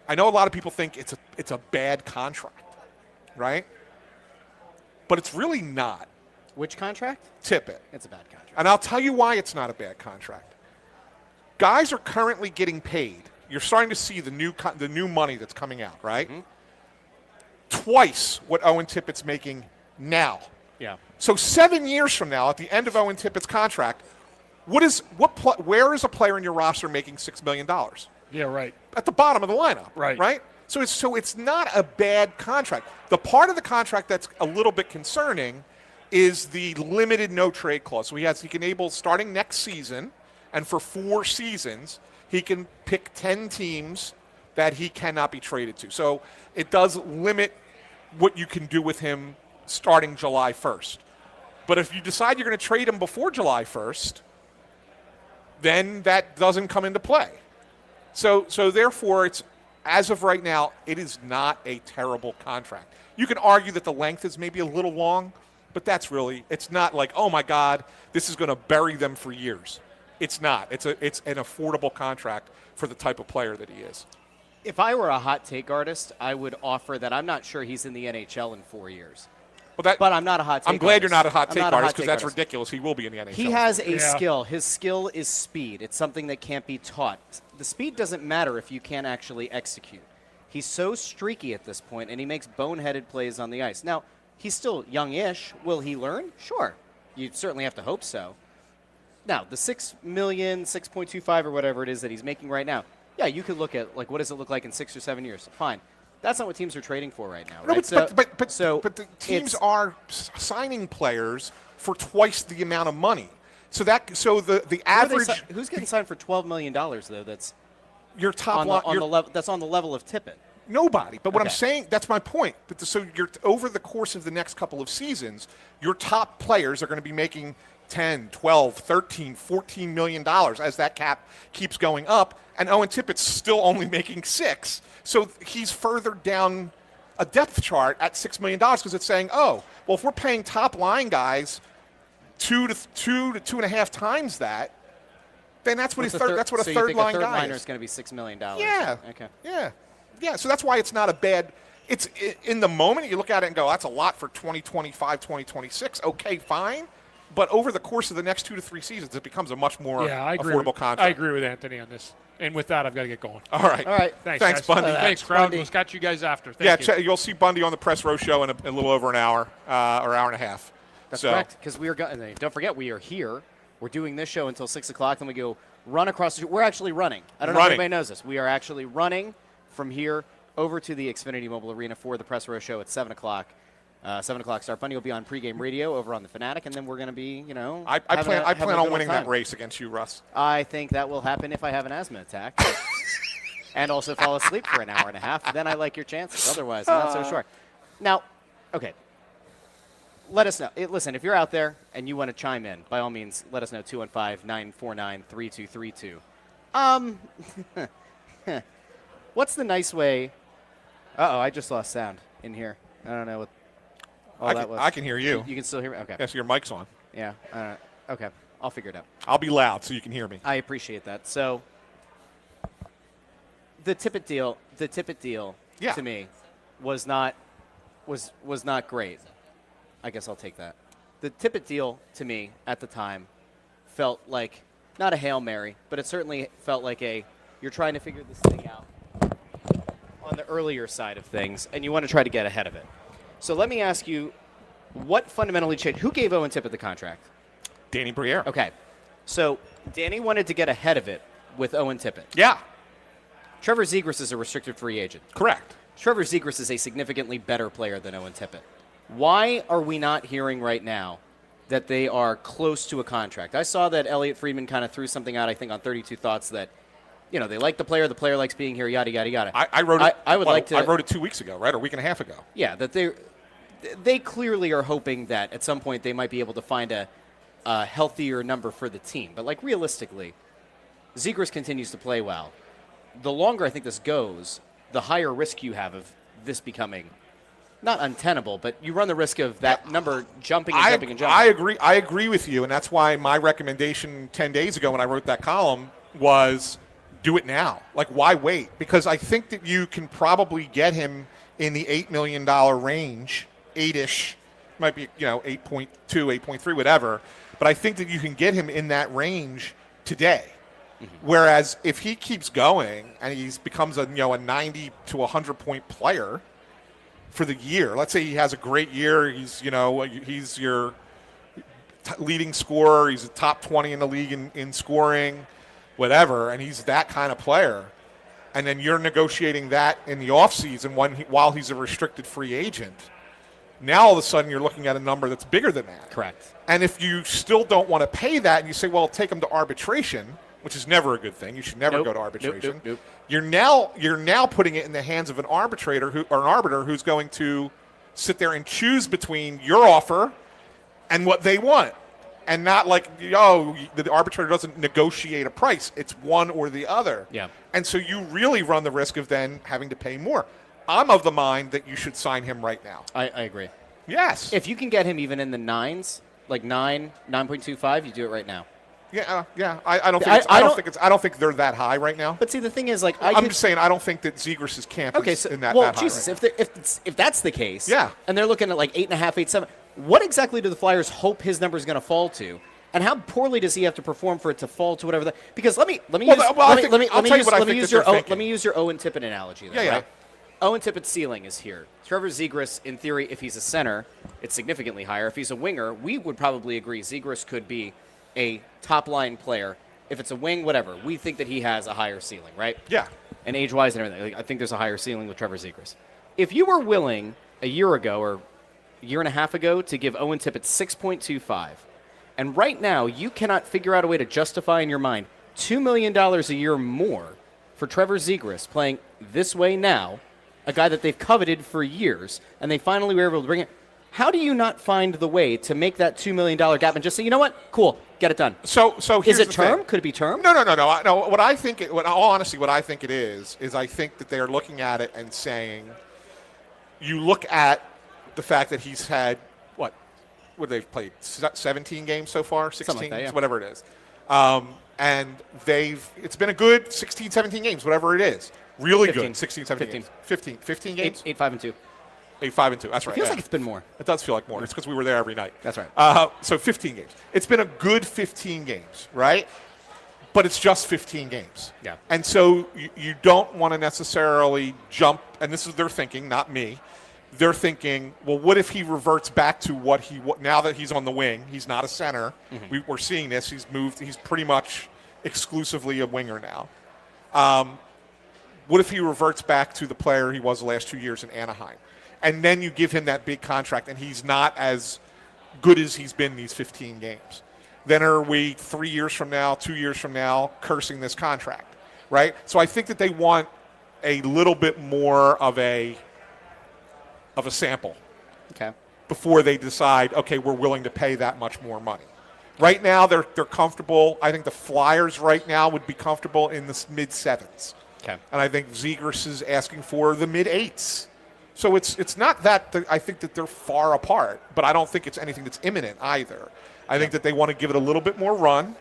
I know a lot of people think it's a bad contract, right? But it's really not. Which contract? Tippett. It's a bad contract. And I'll tell you why it's not a bad contract. guys are currently getting paid. You're starting to see the new money that's coming out, right? Mm-hmm. Twice what Owen Tippett's making now. Yeah. So 7 years from now, at the end of Owen Tippett's contract, where is a player in your roster making $6 million? Yeah, right. At the bottom of the lineup. Right. Right? So it's not a bad contract. The part of the contract that's a little bit concerning is the limited no trade clause. So he can able starting next season, and for 4 seasons, he can pick 10 teams that he cannot be traded to. So it does limit what you can do with him starting July 1st. But if you decide you're going to trade him before July 1st, then that doesn't come into play. So therefore, as of right now, it is not a terrible contract. You can argue that the length is maybe a little long, but it's not like, oh my God, this is going to bury them for years. It's not. It's an affordable contract for the type of player that he is. If I were a hot take artist, I would offer that I'm not sure he's in the NHL in 4 years. Well, but I'm not a hot take I'm glad artist. You're not a hot I'm take not a artist hot because take that's artist. ridiculous. He will be in the NHL. He has a Yeah. skill. His skill is speed. It's something that can't be taught. The speed doesn't matter if you can't actually execute. He's so streaky at this point, and he makes boneheaded plays on the ice. Now, he's still young-ish. Will he learn? Sure. You certainly have to hope so. Now, the $6 million, 6.25 or whatever it is that he's making right now, yeah, you could look at, like, what does it look like in 6 or 7 years? Fine. That's not what teams are trading for right now, right? No, but the teams are signing players for twice the amount of money. So the average who's getting signed for $12 million though? That's your top line. That's on the level of Tippett. Nobody. But what I'm Okay. saying, that's my point. So you're over the course of the next couple of seasons, your top players are going to be making 10, 12, 13, 14 million dollars as that cap keeps going up, and Owen Tippett's still only making 6. So he's further down a depth chart at $6 million because it's saying, oh, well, if we're paying top line guys 2 to 2.5 times that, then that's what that's what a third line guy liner is. is going to be $6 million. Yeah. Okay. Yeah. So that's why it's not a bad. It's in the moment you look at it and go, that's a lot for 2025, 2026. Okay, fine. But over the course of the next 2 to 3 seasons, it becomes a much more affordable contract. I agree with Anthony on this. And with that, I've got to get going. All right. Thanks, Thanks, guys. Bundy. Thanks, crowd. Bundy. We'll catch you guys after. Thank you. You'll see Bundy on the Press Row Show in a little over an hour or hour and a half. That's correct. Because we are going. Don't forget, we are here. We're doing this show until 6 o'clock. Then we go run across the street. We're actually running. I don't know if anybody knows this. We are actually running from here over to the Xfinity Mobile Arena for the Press Row Show at 7 o'clock. 7 o'clock start. Bundy will be on pregame radio over on the Fanatic, and then we're going to be, I plan on winning that race against you, Russ. I think that will happen if I have an asthma attack. And also fall asleep for an hour and a half. Then I like your chances. Otherwise, I'm not so sure. Now, okay. Let us know. Listen, if you're out there and you want to chime in, by all means, let us know. 215-949-3232. What's the nice way? Uh-oh, I just lost sound in here. I don't know what that was. I can hear you. You can still hear me? Okay. Yes, your mic's on. Yeah. Okay. I'll figure it out. I'll be loud so you can hear me. I appreciate that. So the Tippett deal to me was not great. I guess I'll take that. The Tippett deal to me at the time felt like not a Hail Mary, but it certainly felt like you're trying to figure this thing out on the earlier side of things, and you want to try to get ahead of it. So let me ask you, what fundamentally changed? Who gave Owen Tippett the contract? Danny Briere. Okay. So Danny wanted to get ahead of it with Owen Tippett. Yeah. Trevor Zegras is a restricted free agent. Correct. Trevor Zegras is a significantly better player than Owen Tippett. Why are we not hearing right now that they are close to a contract? I saw that Elliot Friedman kind of threw something out, I think, on 32 Thoughts that, they like the player likes being here, yada, yada, yada. I wrote it. I wrote it 2 weeks ago, right? Or a week and a half ago. Yeah, that they clearly are hoping that at some point they might be able to find a healthier number for the team. But, realistically, Zegras continues to play well. The longer I think this goes, the higher risk you have of this becoming not untenable, but you run the risk of that number jumping and jumping and jumping. I agree with you, and that's why my recommendation 10 days ago when I wrote that column was do it now. Why wait? Because I think that you can probably get him in the $8 million range, 8-ish, might be 8.2, 8.3, whatever. But I think that you can get him in that range today. Whereas if he keeps going and he becomes a 90 to 100 point player for the year, let's say he has a great year, he's your leading scorer, he's a top 20 in the league in scoring, whatever, and he's that kind of player. And then you're negotiating that in the offseason while he's a restricted free agent. Now all of a sudden you're looking at a number that's bigger than that. Correct. And if you still don't want to pay that and you say, well, take him to arbitration, which is never a good thing. You should never go to arbitration. Nope. You're now putting it in the hands of an arbitrator or an arbiter who's going to sit there and choose between your offer and what they want. And not like, the arbitrator doesn't negotiate a price. It's one or the other. Yeah. And so you really run the risk of then having to pay more. I'm of the mind that you should sign him right now. I agree. Yes. If you can get him even in the 9s, like 9.25, you do it right now. Yeah. I don't think they're that high right now. But see, the thing is, like, I'm just saying, I don't think that Zegras' camp is in that high. Jesus, right if that's the case, Yeah. and they're looking at like 8.5, 8.7, what exactly do the Flyers hope his number is going to fall to? And how poorly does he have to perform for it to fall to whatever? Because let me use your Owen Tippett analogy. There, Yeah. Right? Owen Tippett's ceiling is here. Trevor Zegras, in theory, if he's a center, it's significantly higher. If he's a winger, we would probably agree Zegras could be a top-line player. If it's a wing, whatever, we think that he has a higher ceiling, right? Yeah. And age-wise and everything. I think there's a higher ceiling with Trevor Zegras. If you were willing a year ago or a year and a half ago to give Owen Tippett 6.25, and right now you cannot figure out a way to justify in your mind $2 million a year more for Trevor Zegras playing this way now, a guy that they've coveted for years, and they finally were able to bring it. How do you not find the way to make that $2 million gap and just say, you know what, cool, get it done? So here's is it the term? thing. Could it be term? No. What I think, in all honesty, what I think it is I think that they are looking at it and saying, you look at the fact that he's had what they've played 17 games so far, 16 like that, yeah. whatever it is, and it's been a good 16, 17 games, whatever it is, really 15. good 16, 17 games, 15 games, 8, 5, and 2. 8, 5, and 2. That's right. It feels like it's been more. It does feel like more. It's because we were there every night. That's right. So 15 games. It's been a good 15 games, right? But it's just 15 games. Yeah. And so you don't want to necessarily jump, and this is their thinking, not me. They're thinking, well, what if he reverts back to now that he's on the wing, he's not a center. Mm-hmm. We're seeing this. He's moved. He's pretty much exclusively a winger now. What if he reverts back to the player he was the last 2 years in Anaheim? And then you give him that big contract, and he's not as good as he's been these 15 games. Then are we 3 years from now, 2 years from now, cursing this contract, right? So I think that they want a little bit more of a sample before they decide, okay, we're willing to pay that much more money. Right now, they're comfortable. I think the Flyers right now would be comfortable in the mid-7s. Okay. And I think Zegras is asking for the mid-8s. So it's not that I think that they're far apart, but I don't think it's anything that's imminent either. I think that they want to give it a little bit more run.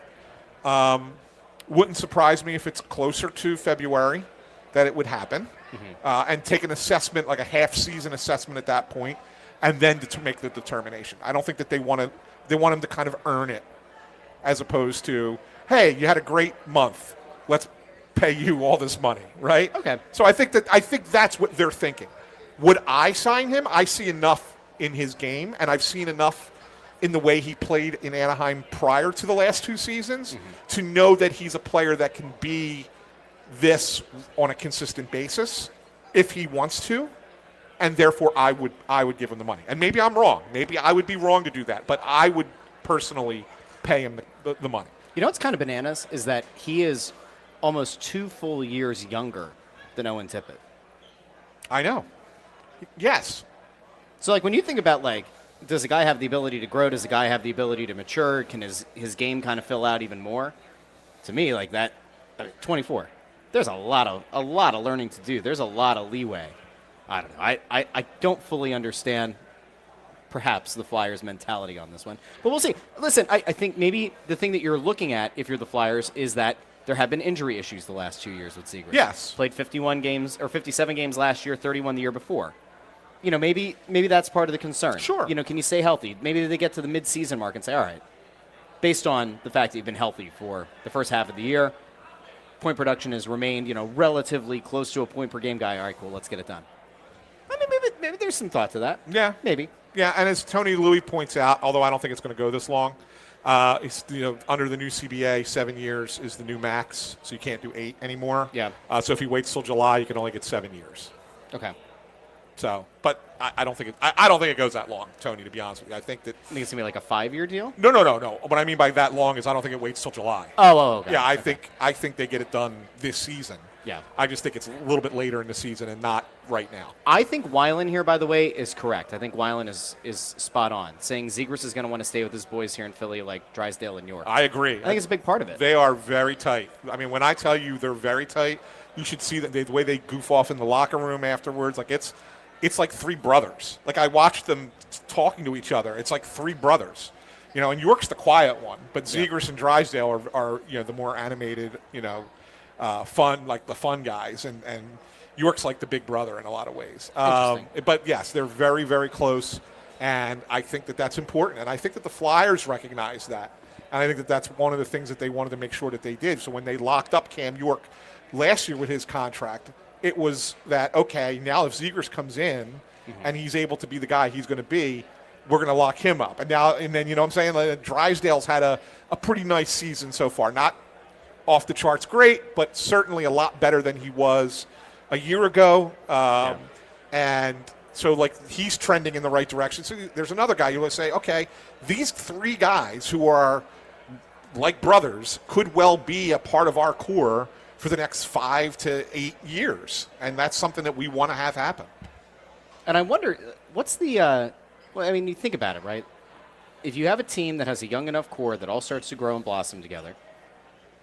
Wouldn't surprise me if it's closer to February that it would happen, and take an assessment, like a half-season assessment at that point, and then to make the determination. I don't think that they want him to kind of earn it, as opposed to, hey, you had a great month, let's pay you all this money, right? Okay. So I think that's what they're thinking. Would I sign him? I see enough in his game, and I've seen enough in the way he played in Anaheim prior to the last 2 seasons to know that he's a player that can be this on a consistent basis if he wants to, and therefore I would give him the money. And maybe I'm wrong. Maybe I would be wrong to do that, but I would personally pay him the money. You know what's kind of bananas is that he is almost 2 full years younger than Owen Tippett. I know. Yes. So, like, when you think about, like, does a guy have the ability to grow? Does a guy have the ability to mature? Can his game kind of fill out even more? To me, like that, 24. There's a lot of learning to do. There's a lot of leeway. I don't know. I don't fully understand, perhaps, the Flyers' mentality on this one. But we'll see. Listen, I think maybe the thing that you're looking at, if you're the Flyers, is that there have been injury issues the last 2 years with Zegras. Yes. Played 51 games or 57 games last year, 31 the year before. You know, maybe that's part of the concern. Sure. You know, can you stay healthy? Maybe they get to the mid-season mark and say, all right, based on the fact that you've been healthy for the first half of the year, point production has remained, relatively close to a point per game guy. All right, cool, let's get it done. I mean, maybe there's some thought to that. Yeah. Maybe. Yeah, and as Tony Louis points out, although I don't think it's going to go this long, it's, under the new CBA, 7 years is the new max, so you can't do 8 anymore. Yeah. So if he waits till July, you can only get 7 years. Okay. So, but I don't think I don't think it goes that long, Tony. To be honest with you, I think it's going to be like a 5-year deal. No. What I mean by that long is I don't think it waits till July. Oh, okay. Yeah, I think they get it done this season. Yeah. I just think it's a little bit later in the season and not right now. I think Weiland here, by the way, is correct. I think Weiland is spot on, saying Zegras is going to want to stay with his boys here in Philly, like Drysdale and York. I agree. I think it's a big part of it. They are very tight. I mean, when I tell you they're very tight, you should see the way they goof off in the locker room afterwards. Like it's like 3 brothers. Like I watched them talking to each other. It's like 3 brothers. And York's the quiet one, but Zegras and Drysdale are the more animated, fun, like the fun guys, and York's like the big brother in a lot of ways. But yes, they're very, very close, and I think that that's important, and I think that the Flyers recognize that, and I think that that's one of the things that they wanted to make sure that they did. So when they locked up Cam York last year with his contract, it was that, okay, now if Zegras comes in and he's able to be the guy he's going to be, we're going to lock him up. And then, what I'm saying? Like, Drysdale's had a pretty nice season so far. Not off the charts great, but certainly a lot better than he was a year ago. And so, he's trending in the right direction. So there's another guy you will say, okay, these 3 guys who are like brothers could well be a part of our core for the next 5 to 8 years. And that's something that we want to have happen. And I wonder, what's the you think about it, right? If you have a team that has a young enough core that all starts to grow and blossom together,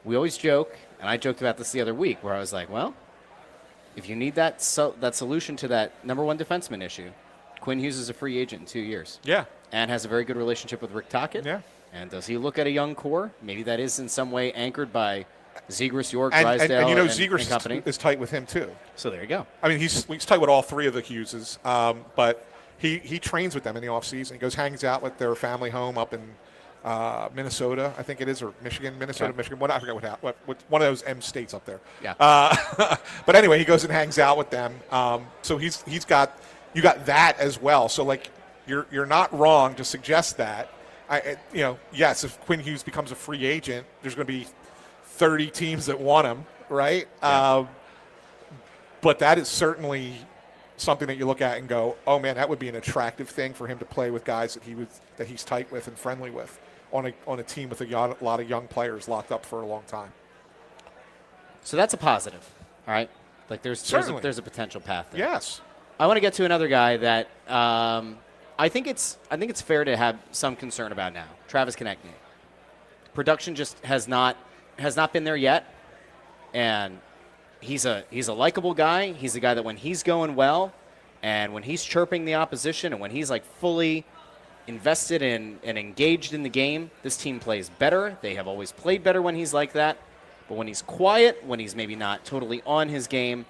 we always joke, and I joked about this the other week, where I was like, well, if you need that solution to that number 1 defenseman issue, Quinn Hughes is a free agent in 2 years. Yeah. And has a very good relationship with Rick Tocchet. Yeah. And does he look at a young core? Maybe that is in some way anchored by Zegras, York, Drysdale, and Zegras company. is tight with him, too. So there you go. I mean, he's tight with all 3 of the Hugheses, but he trains with them in the offseason. He goes, hangs out with their family home up in Minnesota, I think it is, or Michigan, Michigan. I forget what one of those M states up there. Yeah. But anyway, he goes and hangs out with them. So you got that as well. So you're not wrong to suggest that. Yes, if Quinn Hughes becomes a free agent, there's going to be 30 teams that want him, right? Yeah. But that is certainly something that you look at and go, oh man, that would be an attractive thing for him to play with guys that he's tight with and friendly with on a team with a lot of young players locked up for a long time. So that's a positive, all right? There's a potential path there. Yes. I want to get to another guy that I think it's fair to have some concern about now. Travis Konechny. Production just has not been there yet, and he's a likable guy. He's a guy that when he's going well, and when he's chirping the opposition, and when he's fully invested in and engaged in the game, this team plays better. They have always played better when he's like that. But when he's quiet, when he's maybe not totally on his game,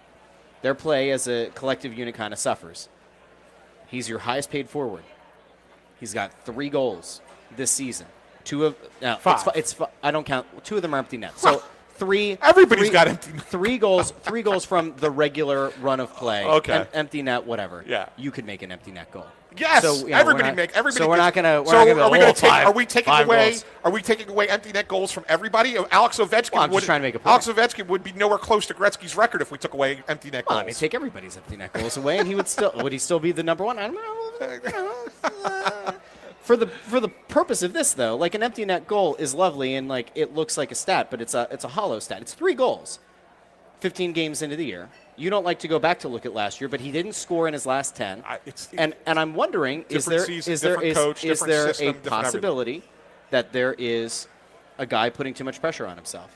their play as a collective unit kind of suffers. He's your highest paid forward. He's got 3 goals this season. 5. I don't count. 2 of them are empty nets. So 3. Everybody's got empty nets. 3 goals. 3 goals from the regular run of play. Okay. Empty net, whatever. Yeah. You could make an empty net goal. Yes. So, everybody. So we're not gonna. Are we taking away empty net goals from everybody? Alex Ovechkin. Well, I'm just trying to make a point. Alex Ovechkin would be nowhere close to Gretzky's record if we took away empty net goals. Well, I mean, take everybody's empty net goals away, and would he still be the number 1? I don't know. For the purpose of this, though, an empty net goal is lovely and it looks like a stat, but it's a hollow stat. It's 3 goals, 15 games into the year. You don't like to go back to look at last year, but he didn't score in his last 10. And I'm wondering, is there a possibility that there is a guy putting too much pressure on himself,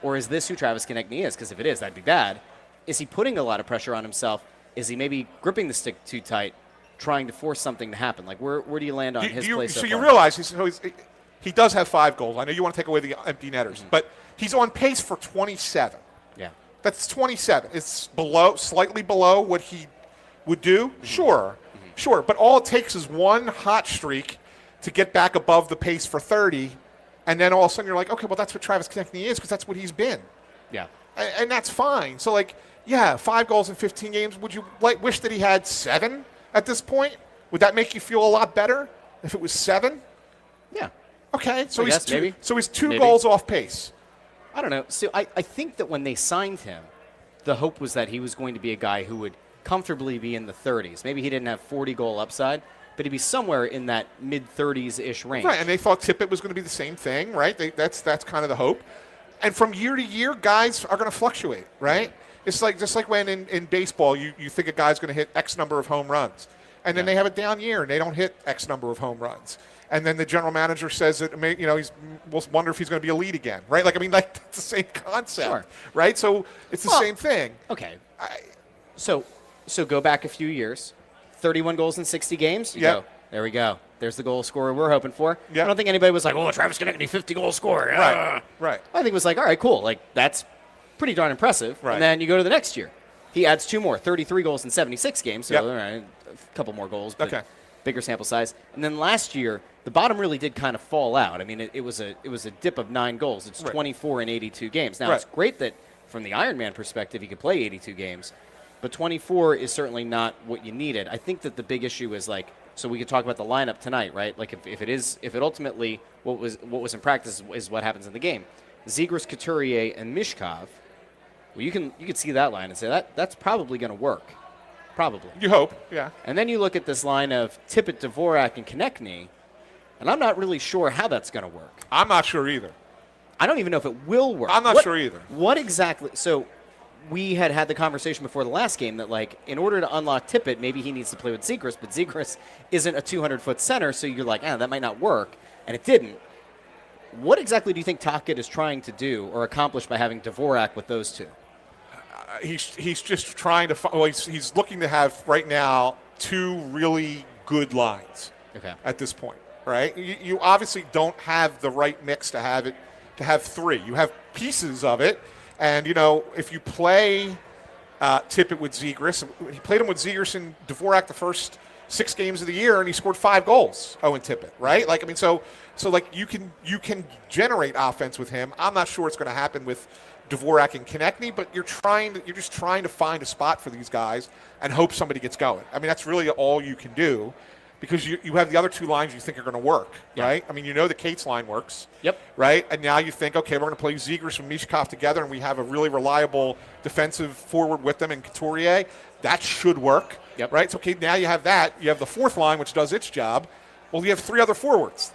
or is this who Travis Konechny is? Because if it is, that'd be bad. Is he putting a lot of pressure on himself? Is he maybe gripping the stick too tight, trying to force something to happen? Where do you land on his play so far? You realize he does have 5 goals. I know you want to take away the empty netters, but he's on pace for 27. Yeah. That's 27. It's slightly below what he would do. Sure. But all it takes is one hot streak to get back above the pace for 30, and then all of a sudden you're like, okay, well, that's what Travis Konechny is because that's what he's been. Yeah. And that's fine. So, like, yeah, 5 goals in 15 games. Would you wish that he had 7 at this point? Would that make you feel a lot better if it was 7? Yeah. Okay, so I guess, maybe. he's 2 Maybe. goals off pace. I don't know. So I think that when they signed him, the hope was that he was going to be a guy who would comfortably be in the 30s. Maybe he didn't have 40-goal upside, but he'd be somewhere in that mid-30s-ish range. Right, and they thought Tippett was going to be the same thing, right? That's kind of the hope. And from year to year, guys are going to fluctuate, right? It's like just like when in baseball, you think a guy's going to hit X number of home runs, and then they have a down year and they don't hit X number of home runs. And then the general manager says that, we'll wonder if he's going to be a lead again, right? Like, I mean, like, it's the same concept, Sure. right? So it's the same thing. Okay. So go back a few years. 31 goals in 60 games. You Yep. go, there we go. There's the goal scorer we're hoping for. Yep. I don't think anybody was like, oh, Travis Konechny, 50-goal scorer. Right. I think it was like, all right, cool. Like, that's pretty darn impressive. Right. And then you go to the next year. He adds 2 more, 33 goals in 76 games. So, Yep. all right, a couple more goals, but Okay. bigger sample size. And then last year, the bottom really did kind of fall out. I mean, it was a dip of 9 goals. It's Right. 24 in 82 games. Now, Right. it's great that from the Ironman perspective, he could play 82 games. But 24 is certainly not what you needed. I think that the big issue is like, so we could talk about the lineup tonight, right? Like if it ultimately what was in practice is what happens in the game. Zegras, Couturier, and Michkov. Well, you could see that line and say that's probably going to work, probably. You hope, yeah. And then you look at this line of Tippett, Dvorak, and Konechny, and I'm not really sure how that's going to work. I'm not sure either. I don't even know if it will work. I'm not sure either. What exactly? So we had the conversation before the last game that, like, in order to unlock Tippett, maybe he needs to play with Zegras, but Zegras isn't a 200-foot center, so you're like, that might not work, and it didn't. What exactly do you think Tocchet is trying to do or accomplish by having Dvorak with those two? He's just trying to he's looking to have right now 2 really good lines. Okay. At this point, right? You obviously don't have the right mix to have 3. You have pieces of it, and if you play Tippett with Zegras, he played him with Zegras and Dvorak the first 6 games of the year, and he scored 5 goals. Owen Tippett, right? Like, I mean, so like you can generate offense with him. I'm not sure it's going to happen with Dvorak and Konechny, but you're just trying to find a spot for these guys and hope somebody gets going. I mean, that's really all you can do, because you have the other 2 lines you think are going to work, right? I mean, the Cates line works. Yep. Right? And now you think, okay, we're going to play Zegras and Michkov together, and we have a really reliable defensive forward with them in Couturier. That should work. Yep. Right? So, okay, now you have that. You have the 4th line, which does its job. Well, you have 3 other forwards.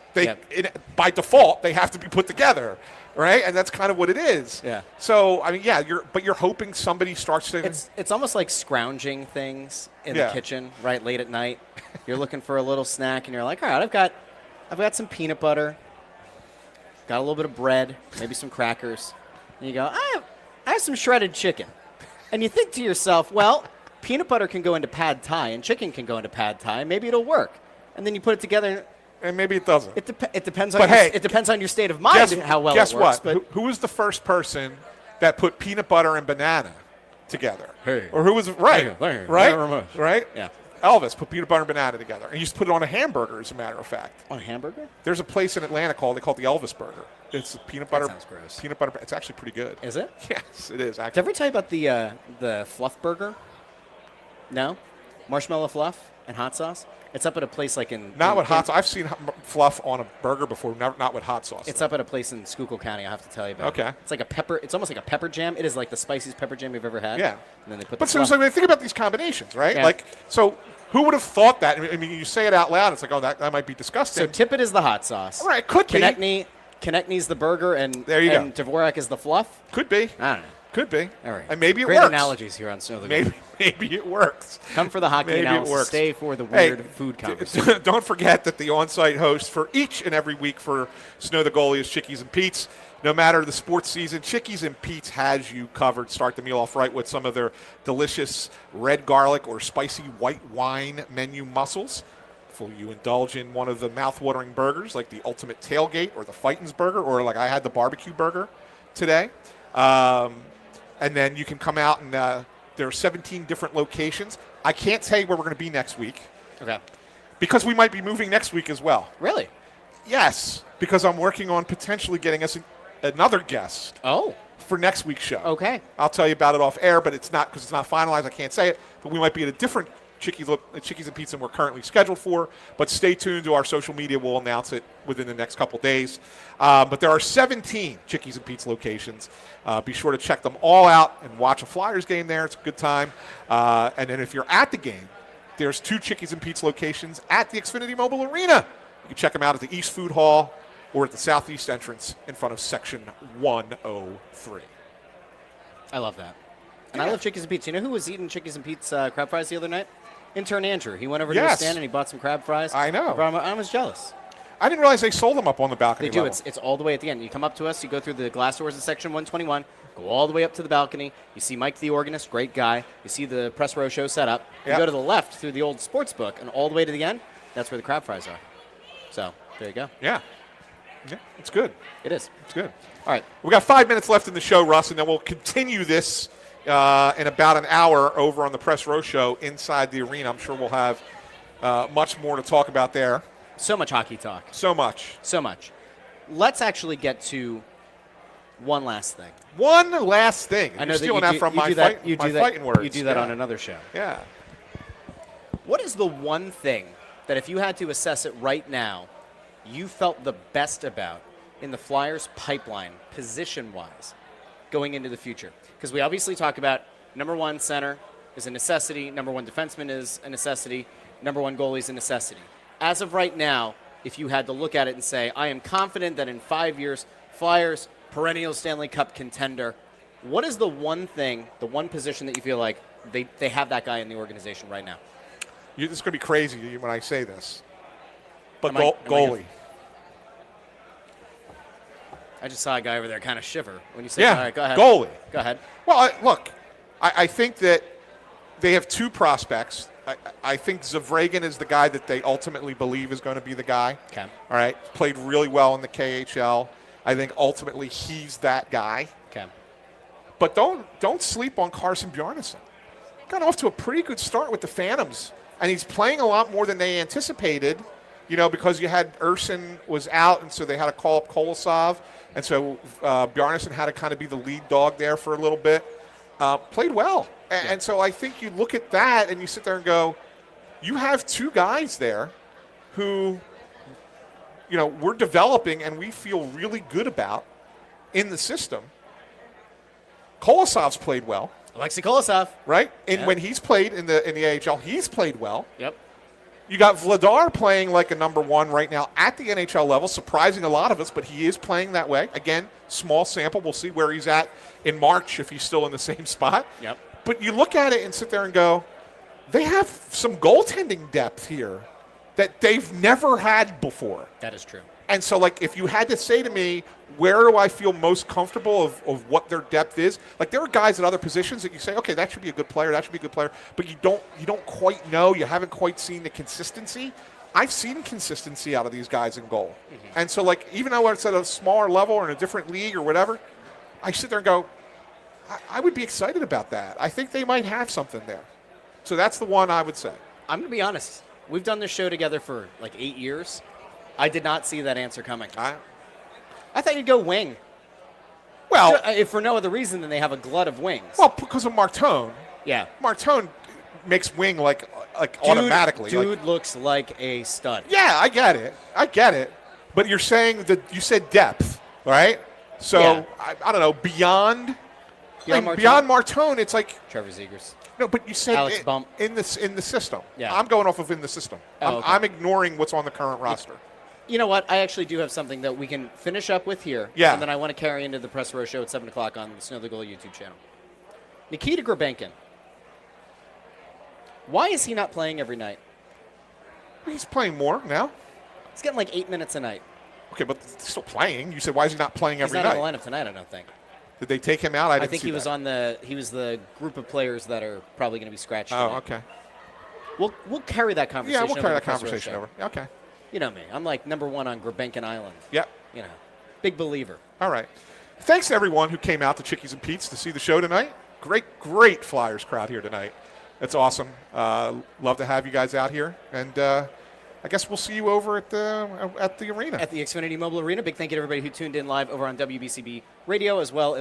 By default, they have to be put together. Right? And that's kind of what it is. Yeah. So, I mean, you're hoping somebody starts to. It's almost like scrounging things in the kitchen, right, late at night. You're looking for a little snack, and you're like, all right, I've got some peanut butter, got a little bit of bread, maybe some crackers. And you go, I have some shredded chicken. And you think to yourself, well, peanut butter can go into pad thai, and chicken can go into pad thai. Maybe it'll work. And then you put it together. And maybe it doesn't. It depends on it depends on your state of mind how well it works. Guess what? But Who was the first person that put peanut butter and banana together? Hey. Or who was right? Right? Yeah. Elvis put peanut butter and banana together, and he used to put it on a hamburger. As a matter of fact, on a hamburger? there's a place in Atlanta called the Elvis Burger. It's a peanut butter. sounds gross. Peanut butter. It's actually pretty good. Is it? Yes, it is. Did I Actually, ever tell you about the fluff burger? No? Marshmallow fluff and hot sauce? It's up at a place like in... not with hot sauce. I've seen fluff on a burger before, not with hot sauce. It's though. up at a place in Schuylkill County, I have to tell you about. Okay. It's like a pepper... It's almost like a pepper jam. It is like the spiciest pepper jam you've ever had. Yeah. And then they put But the so fluff. think about these combinations, right? Yeah. Like, so who would have thought that? I mean, you say it out loud, it's like, oh, that might be disgusting. So Tippett is the hot sauce. All right, could be. Konechny's the burger, and There you and go. Dvorak is the fluff? Could be. I don't know. Could be. All right. And maybe it Great works. analogies here on Snow The Goalie. Maybe it works. Come for the hockey Maybe it analysis. works. Stay for the weird food conversation. Don't forget that the on-site host for each and every week for Snow the Goalie is Chickies and Pete's. No matter the sports season, Chickies and Pete's has you covered. Start the meal off right with some of their delicious red garlic or spicy white wine menu mussels. Before you indulge in one of the mouth-watering burgers like the Ultimate Tailgate or the Fightin's Burger, or like I had the barbecue burger today. And then you can come out and there are 17 different locations. I can't tell you where we're going to be next week. Okay. Because we might be moving next week as well. Really? Yes, because I'm working on potentially getting us another guest. Oh. for next week's show. Okay. I'll tell you about it off air, but it's not because it's not finalized. I can't say it. But we might be at a different Chickies and Pete's than we're currently scheduled for. But stay tuned to our social media. We'll announce it within the next couple days. But there are 17 Chickies and Pete's locations. Be sure to check them all out and watch a Flyers game there. It's a good time. And then if you're at the game, there's 2 Chickies and Pete's locations at the Xfinity Mobile Arena. You can check them out at the East Food Hall or at the Southeast entrance in front of Section 103. I love that. And I love Chickies and Pete's. You know who was eating Chickies and Pete's crab fries the other night? Intern Andrew. He went over to the stand and he bought some crab fries. I know. I was jealous. I didn't realize they sold them up on the balcony They do. level. It's all the way at the end. You come up to us, you go through the glass doors in Section 121, go all the way up to the balcony. You see Mike the organist, great guy. You see the press row show set up. You Yep. go to the left through the old sports book, and all the way to the end, that's where the crab fries are. So, there you go. Yeah, it's good. It is. It's good. All right. We got 5 minutes left in the show, Russ, and then we'll continue this in about an hour over on the press row show inside the arena. I'm sure we'll have much more to talk about there. So much hockey talk. So much. So much. Let's actually get to one last thing. One last thing. I know You're stealing that from my fighting words. You do that on another show. Yeah. What is the one thing that if you had to assess it right now, you felt the best about in the Flyers pipeline, position-wise, going into the future? Because we obviously talk about number one center is a necessity, number one defenseman is a necessity, number one goalie is a necessity. As of right now, if you had to look at it and say, I am confident that in 5 years, Flyers, perennial Stanley Cup contender, what is the one thing, the one position that you feel like they have that guy in the organization right now? This is going to be crazy when I say this. But Am I goalie. I just saw a guy over there kind of shiver when you said, Yeah, all right, go ahead. goalie. Go ahead. Well, look, I think that they have 2 prospects. I think Zavragan is the guy that they ultimately believe is going to be the guy. Okay. All right. Played really well in the KHL. I think ultimately he's that guy. Okay. But don't sleep on Carson Bjarnason. Got off to a pretty good start with the Phantoms, and he's playing a lot more than they anticipated, because you had Urson was out, and so they had to call up Kolosov, and so Bjarnason had to kind of be the lead dog there for a little bit. Played well. And so I think you look at that and you sit there and go, you have 2 guys there who, we're developing and we feel really good about in the system. Kolosov's played well. Alexei Kolosov. Right? And when he's played in the AHL, he's played well. Yep. You got Vladar playing like a number one right now at the NHL level, surprising a lot of us, but he is playing that way. Again, small sample. We'll see where he's at in March if he's still in the same spot. Yep. But you look at it and sit there and go, they have some goaltending depth here that they've never had before. That is true. And so, if you had to say to me, where do I feel most comfortable of what their depth is? There are guys at other positions that you say, okay, that should be a good player, but you don't quite know. You haven't quite seen the consistency. I've seen consistency out of these guys in goal. Mm-hmm. And so, even though it's at a smaller level or in a different league or whatever, I sit there and go, I would be excited about that. I think they might have something there. So that's the one I would say. I'm going to be honest. We've done this show together for 8 years. I did not see that answer coming. I thought you'd go wing. Well, if for no other reason than they have a glut of wings. Well, because of Martone. Yeah. Martone makes wing automatically. Dude looks like a stud. Yeah, I get it. But you're saying that you said depth, right? So Yeah. I don't know, beyond Martone, it's like Trevor Zegers. No, but you said Alex Bump. in the system. Yeah. I'm going off of in the system. Oh, okay. I'm ignoring what's on the current roster. You know what? I actually do have something that we can finish up with here. Yeah. And then I want to carry into the Press Row Show at 7 o'clock on the Snow The Goalie YouTube channel. Nikita Grabenkin. Why is he not playing every night? He's playing more now. He's getting 8 minutes a night. Okay, but he's still playing. You said, why is he not playing every night? He's not night? in the lineup tonight, I don't think. Did they take him out? I think he was he was the group of players that are probably going to be scratched. Oh, tonight. okay. We'll carry that conversation. Yeah, we'll carry that Press Row conversation Show. over. Okay. You know me. I'm number one on Grabenkin Island. Yep. Big believer. All right. Thanks to everyone who came out to Chickies and Pete's to see the show tonight. Great Flyers crowd here tonight. That's awesome. Love to have you guys out here. And I guess we'll see you over at the arena. At the Xfinity Mobile Arena. Big thank you to everybody who tuned in live over on WBCB Radio as well.